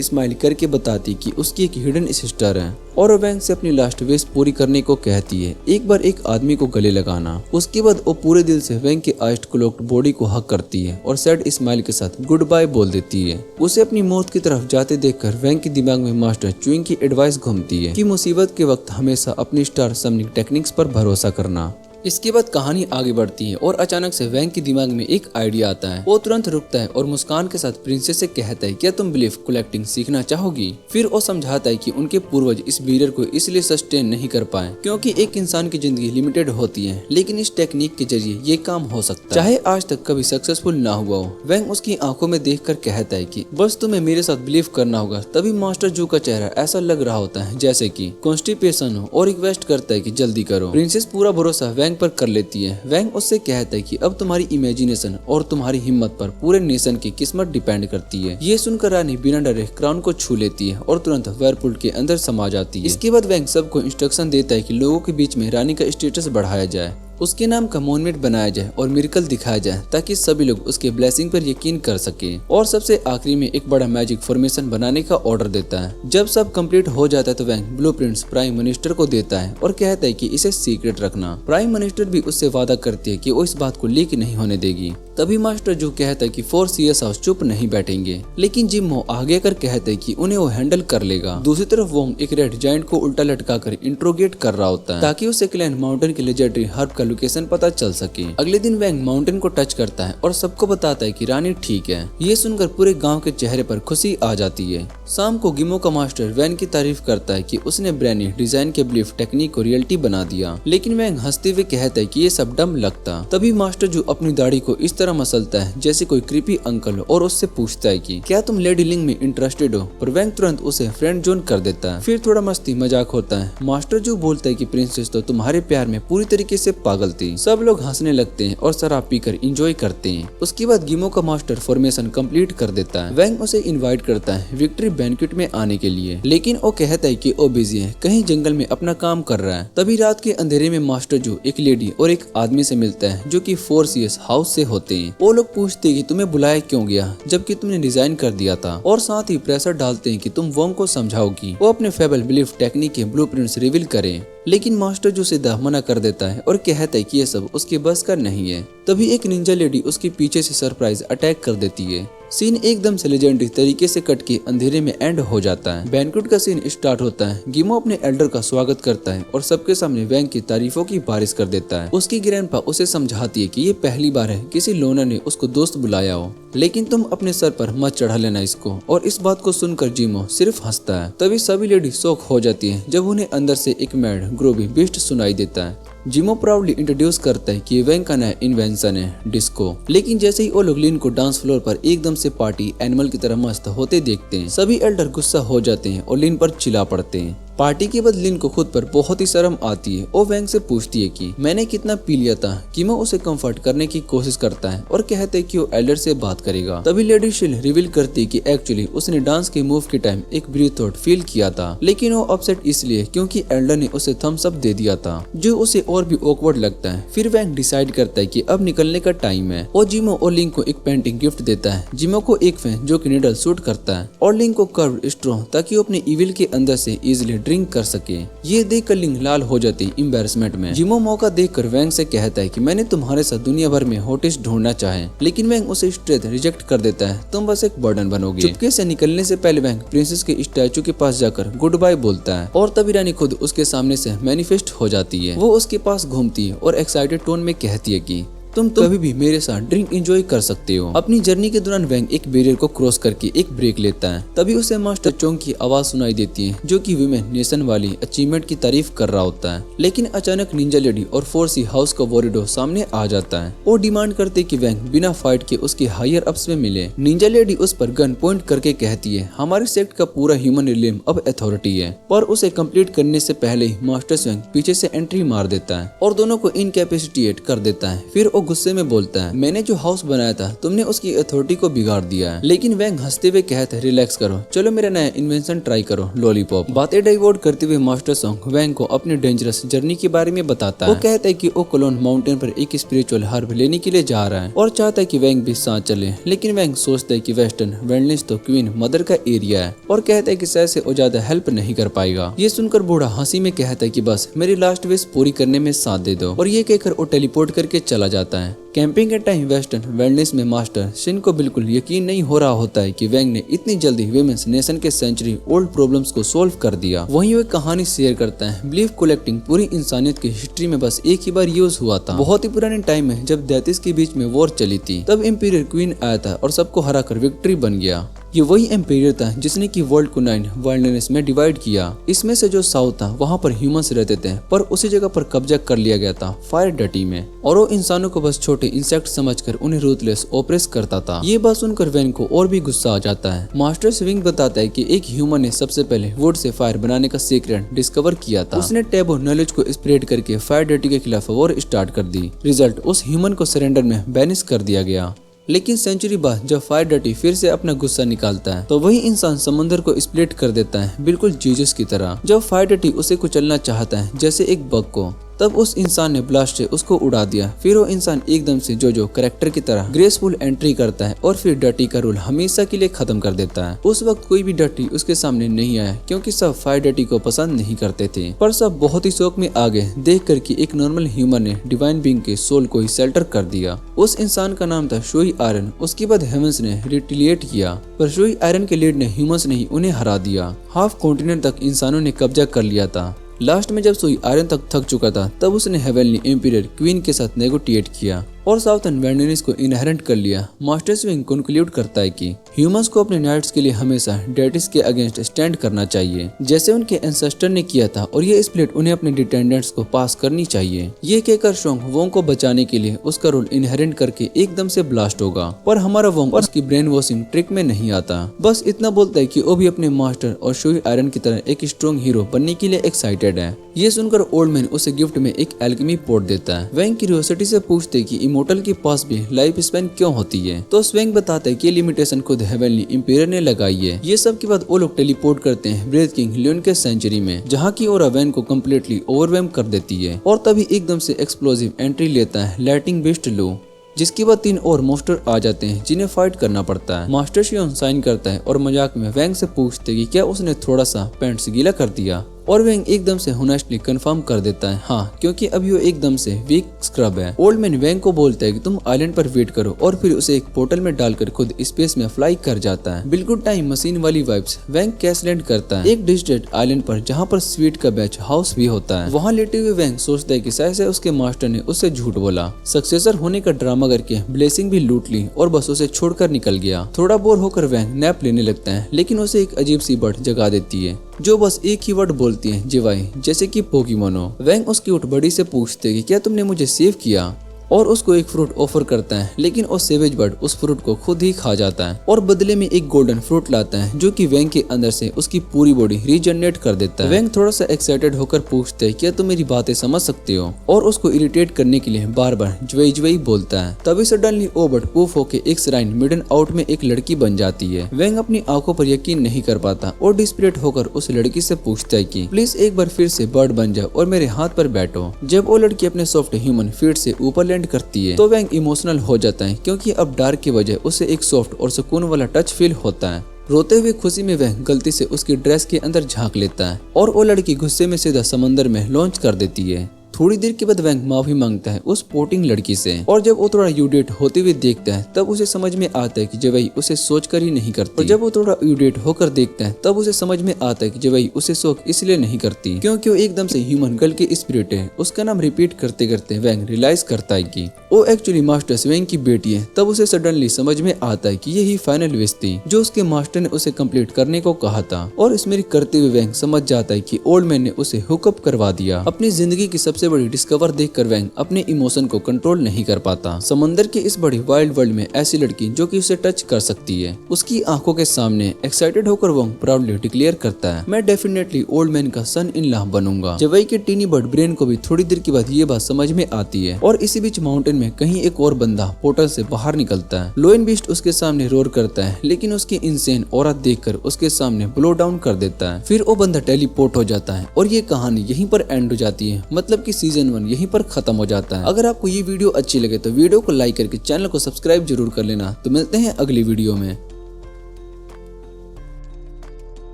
स्माइल करके बताती कि उसकी एक हिडन सिस्टर है और वैंग से अपनी लास्ट विश पूरी करने को कहती है एक बार एक आदमी को गले लगाना। उसके बाद वो पूरे दिल से वैंग के आइस्ड क्लोक्ड बॉडी को हक करती है और सैड स्माइल के साथ गुड बाय बोल देती है। उसे अपनी मौत की तरफ जाते देखकर वैंग के दिमाग में मास्टर च्युइंग की एडवाइस घूमती है कि मुसीबत के वक्त हमेशा अपनी स्टार समनिंग टेक्निक्स पर भरोसा करना। इसके बाद कहानी आगे बढ़ती है और अचानक से वैंग के दिमाग में एक आइडिया आता है। वो तुरंत रुकता है और मुस्कान के साथ प्रिंसेस से कहता है क्या तुम बिलीफ कलेक्टिंग सीखना चाहोगी। फिर वो समझाता है कि उनके पूर्वज इस बैरियर को इसलिए सस्टेन नहीं कर पाए क्योंकि एक इंसान की जिंदगी लिमिटेड होती है, लेकिन इस टेक्निक के जरिए ये काम हो सकता है चाहे आज तक कभी सक्सेसफुल ना हुआ हो। वैंग उसकी आंखों में देखकर कहता है कि बस तुम्हें मेरे साथ बिलीव करना होगा। तभी मास्टर जू का चेहरा ऐसा लग रहा होता है जैसे कि कॉन्स्टिपेशन हो और रिक्वेस्ट करता है कि जल्दी करो। प्रिंसेस पूरा भरोसा वैंग पर कर लेती है। वैंग उससे कहता है कि अब तुम्हारी इमेजिनेशन और तुम्हारी हिम्मत पर पूरे नेशन की किस्मत डिपेंड करती है। ये सुनकर रानी बिना डरे क्राउन को छू लेती है और तुरंत वेयरपुल के अंदर समा जाती है। इसके बाद वैंग सबको इंस्ट्रक्शन देता है कि लोगों के बीच में रानी का स्टेटस बढ़ाया जाए, उसके नाम का मोन्यूमेंट बनाया जाए और मिरेकल दिखाया जाए ताकि सभी लोग उसके ब्लेसिंग पर यकीन कर सके। और सबसे आखिरी में एक बड़ा मैजिक फॉर्मेशन बनाने का ऑर्डर देता है। जब सब कंप्लीट हो जाता है तो वैंग ब्लूप्रिंट्स प्राइम मिनिस्टर को देता है और कहता है कि इसे सीक्रेट रखना। प्राइम मिनिस्टर भी उससे वादा करती है कि वो इस बात को लीक नहीं होने देगी। तभी मास्टर जो कहता है कि 4 CS हाउस चुप नहीं बैठेंगे, लेकिन जिमो आगे कर कहते हैं कि उन्हें वो हैंडल कर लेगा। दूसरी तरफ वोंग एक रेड जायंट को उल्टा लटका कर इंट्रोगेट कर रहा होता है ताकि उसे क्लैन माउंटेन के लेजेंडरी हर्ब का लोकेशन पता चल सके। अगले दिन वैंग माउंटेन को टच करता है और सबको बताता है कि रानी ठीक है। ये सुनकर पूरे गांव के चेहरे पर खुशी आ जाती है। शाम को गिमो का मास्टर वैंग की तारीफ करता है कि उसने ब्रेनी डिजाइन के बिलीफ टेक्निक को रियलिटी बना दिया, लेकिन वैंग हंसते हुए कहता है कि ये सब डम लगता। तभी मास्टर जो अपनी दाढ़ी को इस तरह मसलता है जैसे कोई क्रीपी अंकल और उससे पूछता है कि क्या तुम लेडी लिंग में इंटरेस्टेड हो, पर वैंग तुरंत उसे फ्रेंड जोन कर देता है। फिर थोड़ा मस्ती मजाक होता है। मास्टर जो बोलता है कि प्रिंसेस तो तुम्हारे प्यार में पूरी तरीके से पागल थी। सब लोग हंसने लगते हैं और शराब पीकर एंजॉय करते हैं। उसके बाद गिमो का मास्टर फॉर्मेशन कंप्लीट कर देता है। वैंग उसे इनवाइट करता है विक्ट्री बैंक्वेट में आने के लिए, लेकिन वो कहता है कि वो बिजी है, कहीं जंगल में अपना काम कर रहा है। तभी रात के अंधेरे में मास्टर जो एक लेडी और एक आदमी से मिलता है जो कि 4 CS हाउस से होते हैं। वो लोग पूछते हैं कि तुम्हें बुलाया क्यों गया जबकि तुमने रिजाइन कर दिया था, और साथ ही प्रेशर डालते हैं कि तुम वोंग को समझाओगी वो अपने फेबल बिलीफ टेक्निक के ब्लूप्रिंट्स रिवील करें। लेकिन मास्टर जो सीधा मना कर देता है और कहता है कि ये सब उसके बस का नहीं है। तभी एक निंजा लेडी उसके पीछे से सरप्राइज अटैक कर देती है। सीन एकदम से लेजेंडरी तरीके से कट के अंधेरे में एंड हो जाता है। बैंक्वेट का सीन स्टार्ट होता है। गिमो अपने एल्डर का स्वागत करता है और सबके सामने वैंग की तारीफों की बारिश कर देता है। उसकी ग्रैंडपा उसे समझाती है कि ये पहली बार है किसी लोनर ने उसको दोस्त बुलाया हो, लेकिन तुम अपने सर पर मत चढ़ा लेना इसको। और इस बात को सुनकर जिमो सिर्फ हंसता है। तभी सभी लेडी शॉक हो जाती है जब उन्हें अंदर से एक मैड ग्रोबी बीस्ट सुनाई देता है। जिमो प्राउडली इंट्रोड्यूस करता है कि वैंग का नया इन्वेंशन है डिस्को। लेकिन जैसे ही वो लोग लिन को डांस फ्लोर पर एकदम से पार्टी एनिमल की तरह मस्त होते देखते हैं, सभी एल्डर गुस्सा हो जाते हैं और लिन पर चिल्ला पड़ते हैं। पार्टी के बाद लिन को खुद पर बहुत ही शर्म आती है। वो वैंग से पूछती है कि मैंने कितना पी लिया था। किमो उसे कंफर्ट करने की कोशिश करता है और कहते है कि वो एल्डर से बात करेगा। तभी लेडी शिल रिवील करती है कि एक्चुअली उसने डांस के मूव के टाइम एक ब्रीथ थॉट फील किया था, लेकिन वो अपसेट इसलिए क्योंकि एल्डर ने उसे थम्स अप दे दिया था, जो उसे और भी ऑकवर्ड लगता है। फिर वैंग डिसाइड करता है कि अब निकलने का टाइम है और जिमो और लिंक को एक पेंटिंग गिफ्ट देता है। जिमो को एक फैन जो कि नीडल सूट करता है और लिंक को कर्व्ड स्ट्रॉ ताकि वो अपने इविल के अंदर से इजिली ड्रिंक कर सके। ये देखकर लिंक लाल हो जाती एम्बैरेसमेंट में। जिमो मौका देखकर वैंग से कहता है कि मैंने तुम्हारे साथ दुनिया भर में हॉटेस्ट ढूंढना चाहे, लेकिन वैंग उसे स्ट्रेट रिजेक्ट कर देता है। तुम बस एक बर्डन बनोगे। चुपके से निकलने से पहले वैंग प्रिंसेस के स्टैचू के पास जाकर गुड बाय बोलता है और तभी रानी खुद उसके सामने से मैनिफेस्ट हो जाती है। वो उसके पास घूमती है और एक्साइटेड टोन में कहती है कि तुम कभी भी मेरे साथ ड्रिंक एंजॉय कर सकते हो। अपनी जर्नी के दौरान वैंग एक बैरियर को क्रॉस करके एक ब्रेक लेता है। तभी उसे मास्टर चोंग की आवाज सुनाई देती है, जो कि विमेन नेशन वाली अचीवमेंट की तारीफ कर रहा होता है। लेकिन अचानक निंजा लेडी और 4C हाउस का वॉरिडो सामने आ जाता है। वो डिमांड करते कि वैंग बिना फाइट के उसके हायर अप्स में मिले। निंजा लेडी उस पर गन पॉइंट करके कहती है हमारे सेक्ट का पूरा ह्यूमन रिलीम अब अथॉरिटी है। पर उसे कंप्लीट करने से पहले ही मास्टर वैंग पीछे से एंट्री मार देता है और दोनों को इनकैपेसिटेट कर देता है। फिर वो गुस्से में बोलता है मैंने जो हाउस बनाया था तुमने उसकी अथॉरिटी को बिगाड़ दिया है। लेकिन वैंग हंसते हुए कहता है रिलैक्स करो, चलो मेरा नया इन्वेंशन ट्राई करो, लॉलीपॉप। बातें डाइवर्ट करते हुए मास्टर सॉन्ग वैंग को अपनी डेंजरस जर्नी के बारे में बताता है। वो कहता है कि वो कोलोन माउंटेन पर एक स्पिरिचुअल हर्ब लेने के लिए जा रहा है और चाहता है कि वैंग भी साथ चले। लेकिन वैंग सोचता है कि वेस्टर्न वेलनेस तो क्वीन मदर का एरिया है और कहता है कि शायद से वो ज्यादा हेल्प नहीं कर पाएगा। ये सुनकर बूढ़ा हंसी में कहता है कि बस मेरी लास्ट विश पूरी करने में साथ दे दो और ये कहकर वो टेलीपोर्ट करके चला जाता है। कैंपिंग के टाइम वेस्टर्न वेलनेस में मास्टर शिन को बिल्कुल यकीन नहीं हो रहा होता है कि वैंग ने इतनी जल्दी विमेंस नेशन के सेंचुरी ओल्ड प्रॉब्लम्स को सोल्व कर दिया। वहीं वो कहानी शेयर करता है बिलीफ कलेक्टिंग पूरी इंसानियत की हिस्ट्री में बस एक ही बार यूज हुआ था। बहुत ही पुराने टाइम में जब दैतिस के बीच में वॉर चली थी, तब इंपीरियर क्वीन आया था और सबको हराकर विक्ट्री बन गया। ये वही एम्पायर था जिसने की वर्ल्ड को 9 वाइल्डनेस में डिवाइड किया। इसमें से जो साउथ था वहाँ पर ह्यूमंस रहते थे, पर उसी जगह पर कब्जा कर लिया गया था फायर डटी में और वो इंसानों को बस छोटे इंसेक्ट समझकर उन्हें रूथलेस ऑपरेस करता था। ये बात सुनकर वैन को और भी गुस्सा आ जाता है। मास्टर स्विंग बताता है कि एक ह्यूमन ने सबसे पहले वुड से फायर बनाने का सीक्रेट डिस्कवर किया था। उसने टैबू नॉलेज को स्प्रेड करके फायर डटी के खिलाफ वॉर स्टार्ट कर दी। रिजल्ट उस ह्यूमन को सरेंडर में बैनिश कर दिया गया। लेकिन सेंचुरी बाद जब फायर डटी फिर से अपना गुस्सा निकालता है तो वही इंसान समंदर को स्प्लिट कर देता है, बिल्कुल जीसस की तरह। जब फायर डटी उसे कुचलना चाहता है जैसे एक बग को, तब उस इंसान ने ब्लास्ट से उसको उड़ा दिया। फिर वो इंसान एकदम से जो कैरेक्टर की तरह ग्रेसफुल एंट्री करता है और फिर डटी का रूल हमेशा के लिए खत्म कर देता है। उस वक्त कोई भी डटी उसके सामने नहीं आया क्योंकि सब फायर डटी को पसंद नहीं करते थे, पर सब बहुत ही शौक में आ गए देख कर कि एक नॉर्मल ह्यूमन ने डिवाइन बीइंग के सोल को ही शेल्टर कर दिया। उस इंसान का नाम था शुई आयरन। उसके बाद हेवंस ने रिटिलिएट किया, पर शुई आयरन के लीड ने ह्यूमंस ने ही उन्हें हरा दिया। हाफ कॉन्टिनेंट तक इंसानों ने कब्जा कर लिया था। लास्ट में जब सुई आयरन तक थक चुका था, तब उसने हेवनली एम्पियर क्वीन के साथ नेगोटिएट किया और साउथर्न वेलनेस को इनहेरेंट कर लिया। मास्टर स्विंग कंक्लूड करता है कि ह्यूमंस को अपने नाइट्स के लिए हमेशा डेटिस के अगेंस्ट स्टैंड करना चाहिए, जैसे उनके एंसेस्टर ने किया था, और ये स्प्लिट उन्हें अपने डिटेंडेंट्स को पास करनी चाहिए। ये कहकर शोंग वोंग को बचाने के लिए उसका रोल इनहेरेंट करके एकदम से ब्लास्ट होगा, पर हमारा वोंग उसकी ब्रेन वॉशिंग ट्रिक में नहीं आता। बस इतना बोलता है कि वो भी अपने मास्टर और शुई आयरन की तरह एक स्ट्रॉन्ग हीरो बनने के लिए एक्साइटेड है। ये सुनकर ओल्ड मैन उसे गिफ्ट में एक एल्केमी पोट देता है। वैंग क्यूरियोसिटी से पूछते कि इमोर्टल के पास भी लाइफ स्पैन क्यों होती है, तो स्वैंग बताता है कि लिमिटेशन खुद हेवनली इंपीरियर ने लगाई है। ये सब के बाद वो लोग टेलीपोर्ट करते हैं ब्रेथ किंग लियोन के सेंचुरी में, जहाँ की ओरा वैन को कम्प्लीटली ओवरवेम कर देती है और तभी एकदम से एक्सप्लोसिव एंट्री लेता है लाइटिंग बिस्ट लो, जिसके बाद 3 और मोस्टर आ जाते हैं जिन्हें फाइट करना पड़ता है। मास्टर शियोन साइन करता है और मजाक में वैंग से पूछते कि क्या उसने थोड़ा सा पैंट्स गीला कर दिया। और वेंग एकदम से होनेस्टली कंफर्म कर देता है हाँ, क्योंकि अभी वो एकदम से वीक स्क्रब है। ओल्ड मैन वेंग को बोलता है कि तुम आइलैंड पर वेट करो और फिर उसे एक पोर्टल में डालकर खुद स्पेस में फ्लाई कर जाता है। बिल्कुल टाइम मशीन वाली वाइब्स। वेंग कैश लैंड करता है एक डिस्ट्रेट आइलैंड पर जहाँ पर स्वीट का बैच हाउस भी होता है। वहाँ लेटे हुए वेंग सोचता है कि शायद से उसके मास्टर ने उससे झूठ बोला, सक्सेसर होने का ड्रामा करके ब्लेसिंग भी लूट ली और बस उसे छोड़कर निकल गया। थोड़ा बोर होकर वेंग नैप लेने लगता है, लेकिन उसे एक अजीब सी बर्ड जगा देती है जो बस एक ही वर्ड बोलती है, जिवाई, जैसे कि पोकेमोनो। वेंग उस क्यूट बर्डी से पूछते कि क्या तुमने मुझे सेव किया, और उसको एक फ्रूट ऑफर करता है, लेकिन वो सेवेज बर्ड उस फ्रूट को खुद ही खा जाता है और बदले में एक गोल्डन फ्रूट लाता है जो कि वेंग के अंदर से उसकी पूरी बॉडी रीजनरेट कर देता है। वेंग थोड़ा सा एक्साइटेड होकर पूछता है क्या तुम मेरी बातें समझ सकते हो, और उसको इरिटेट करने के लिए बार बार ज्वई ज्वई बोलता है। तभी सडनली वो बर्ड पूफ होकर एक श्राइन मिडन आउट में एक लड़की बन जाती है। वेंग अपनी आंखों पर यकीन नहीं कर पाता और डिस्परेट होकर उस लड़की से पूछता है कि प्लीज एक बार फिर से बर्ड बन जाओ और मेरे हाथ पर बैठो। जब वो लड़की अपने सॉफ्ट ह्यूमन फीट से ऊपर लैंड करती है तो वेंग इमोशनल हो जाता है, क्योंकि अब डार्क की वजह उसे एक सॉफ्ट और सुकून वाला टच फील होता है। रोते हुए खुशी में वह गलती से उसकी ड्रेस के अंदर झांक लेता है और वो लड़की गुस्से में सीधा समंदर में लॉन्च कर देती है। थोड़ी देर के बाद वेंग माफी मांगता है उस पोर्टिंग लड़की से, और जब वो थोड़ा यूडेट होते हुए देखता है तब उसे समझ में आता है कि जवाई उसे सोचकर ही नहीं करती, और जब वो थोड़ा यूडेट होकर देखता है तब उसे समझ में आता है कि जवाई उसे शौक इसलिए नहीं करती क्योंकि वो एकदम से ह्यूमन गर्ल की स्पिरिट है। उसका नाम रिपीट करते करते वेंग रियलाइज करता है कि वो एक्चुअली मास्टर वेंग की बेटी है। तब उसे सडनली समझ में आता है कि यही फाइनल विश थी जो उसके मास्टर ने उसे कंप्लीट करने को कहा था, और स्मृति करते हुए वेंग समझ जाता है कि ओल्ड मैन ने उसे हुकअप करवा दिया। अपनी जिंदगी की सबसे बड़ी डिस्कवर देखकर वेंग अपने इमोशन को कंट्रोल नहीं कर पाता। समंदर के इस बड़ी वाइल्ड वर्ल्ड में ऐसी लड़की जो कि उसे टच कर सकती है, उसकी आंखों के सामने एक्साइटेड होकर वेंग प्राउडली डिक्लेयर करता है मैं डेफिनेटली ओल्ड मैन का सन इन लॉ बनूंगा। जवाई के टीनी बर्ड ब्रेन को भी थोड़ी देर के बाद ये बात समझ में आती है, और इसी बीच माउंटेन में कहीं एक और बंदा पोर्टल से बाहर निकलता है। लोइन बीस्ट उसके सामने रोर करता है, लेकिन उसकी इंसेन औरत देखकर उसके सामने ब्लो डाउन कर देता है। फिर वो बंदा टेलीपोर्ट हो जाता है और ये कहानी यहीं पर एंड हो जाती है, मतलब कि सीजन 1 यहीं पर खत्म हो जाता है। अगर आपको ये वीडियो अच्छी लगे तो वीडियो को लाइक करके चैनल को सब्सक्राइब जरूर कर लेना। तो मिलते हैं अगली वीडियो में।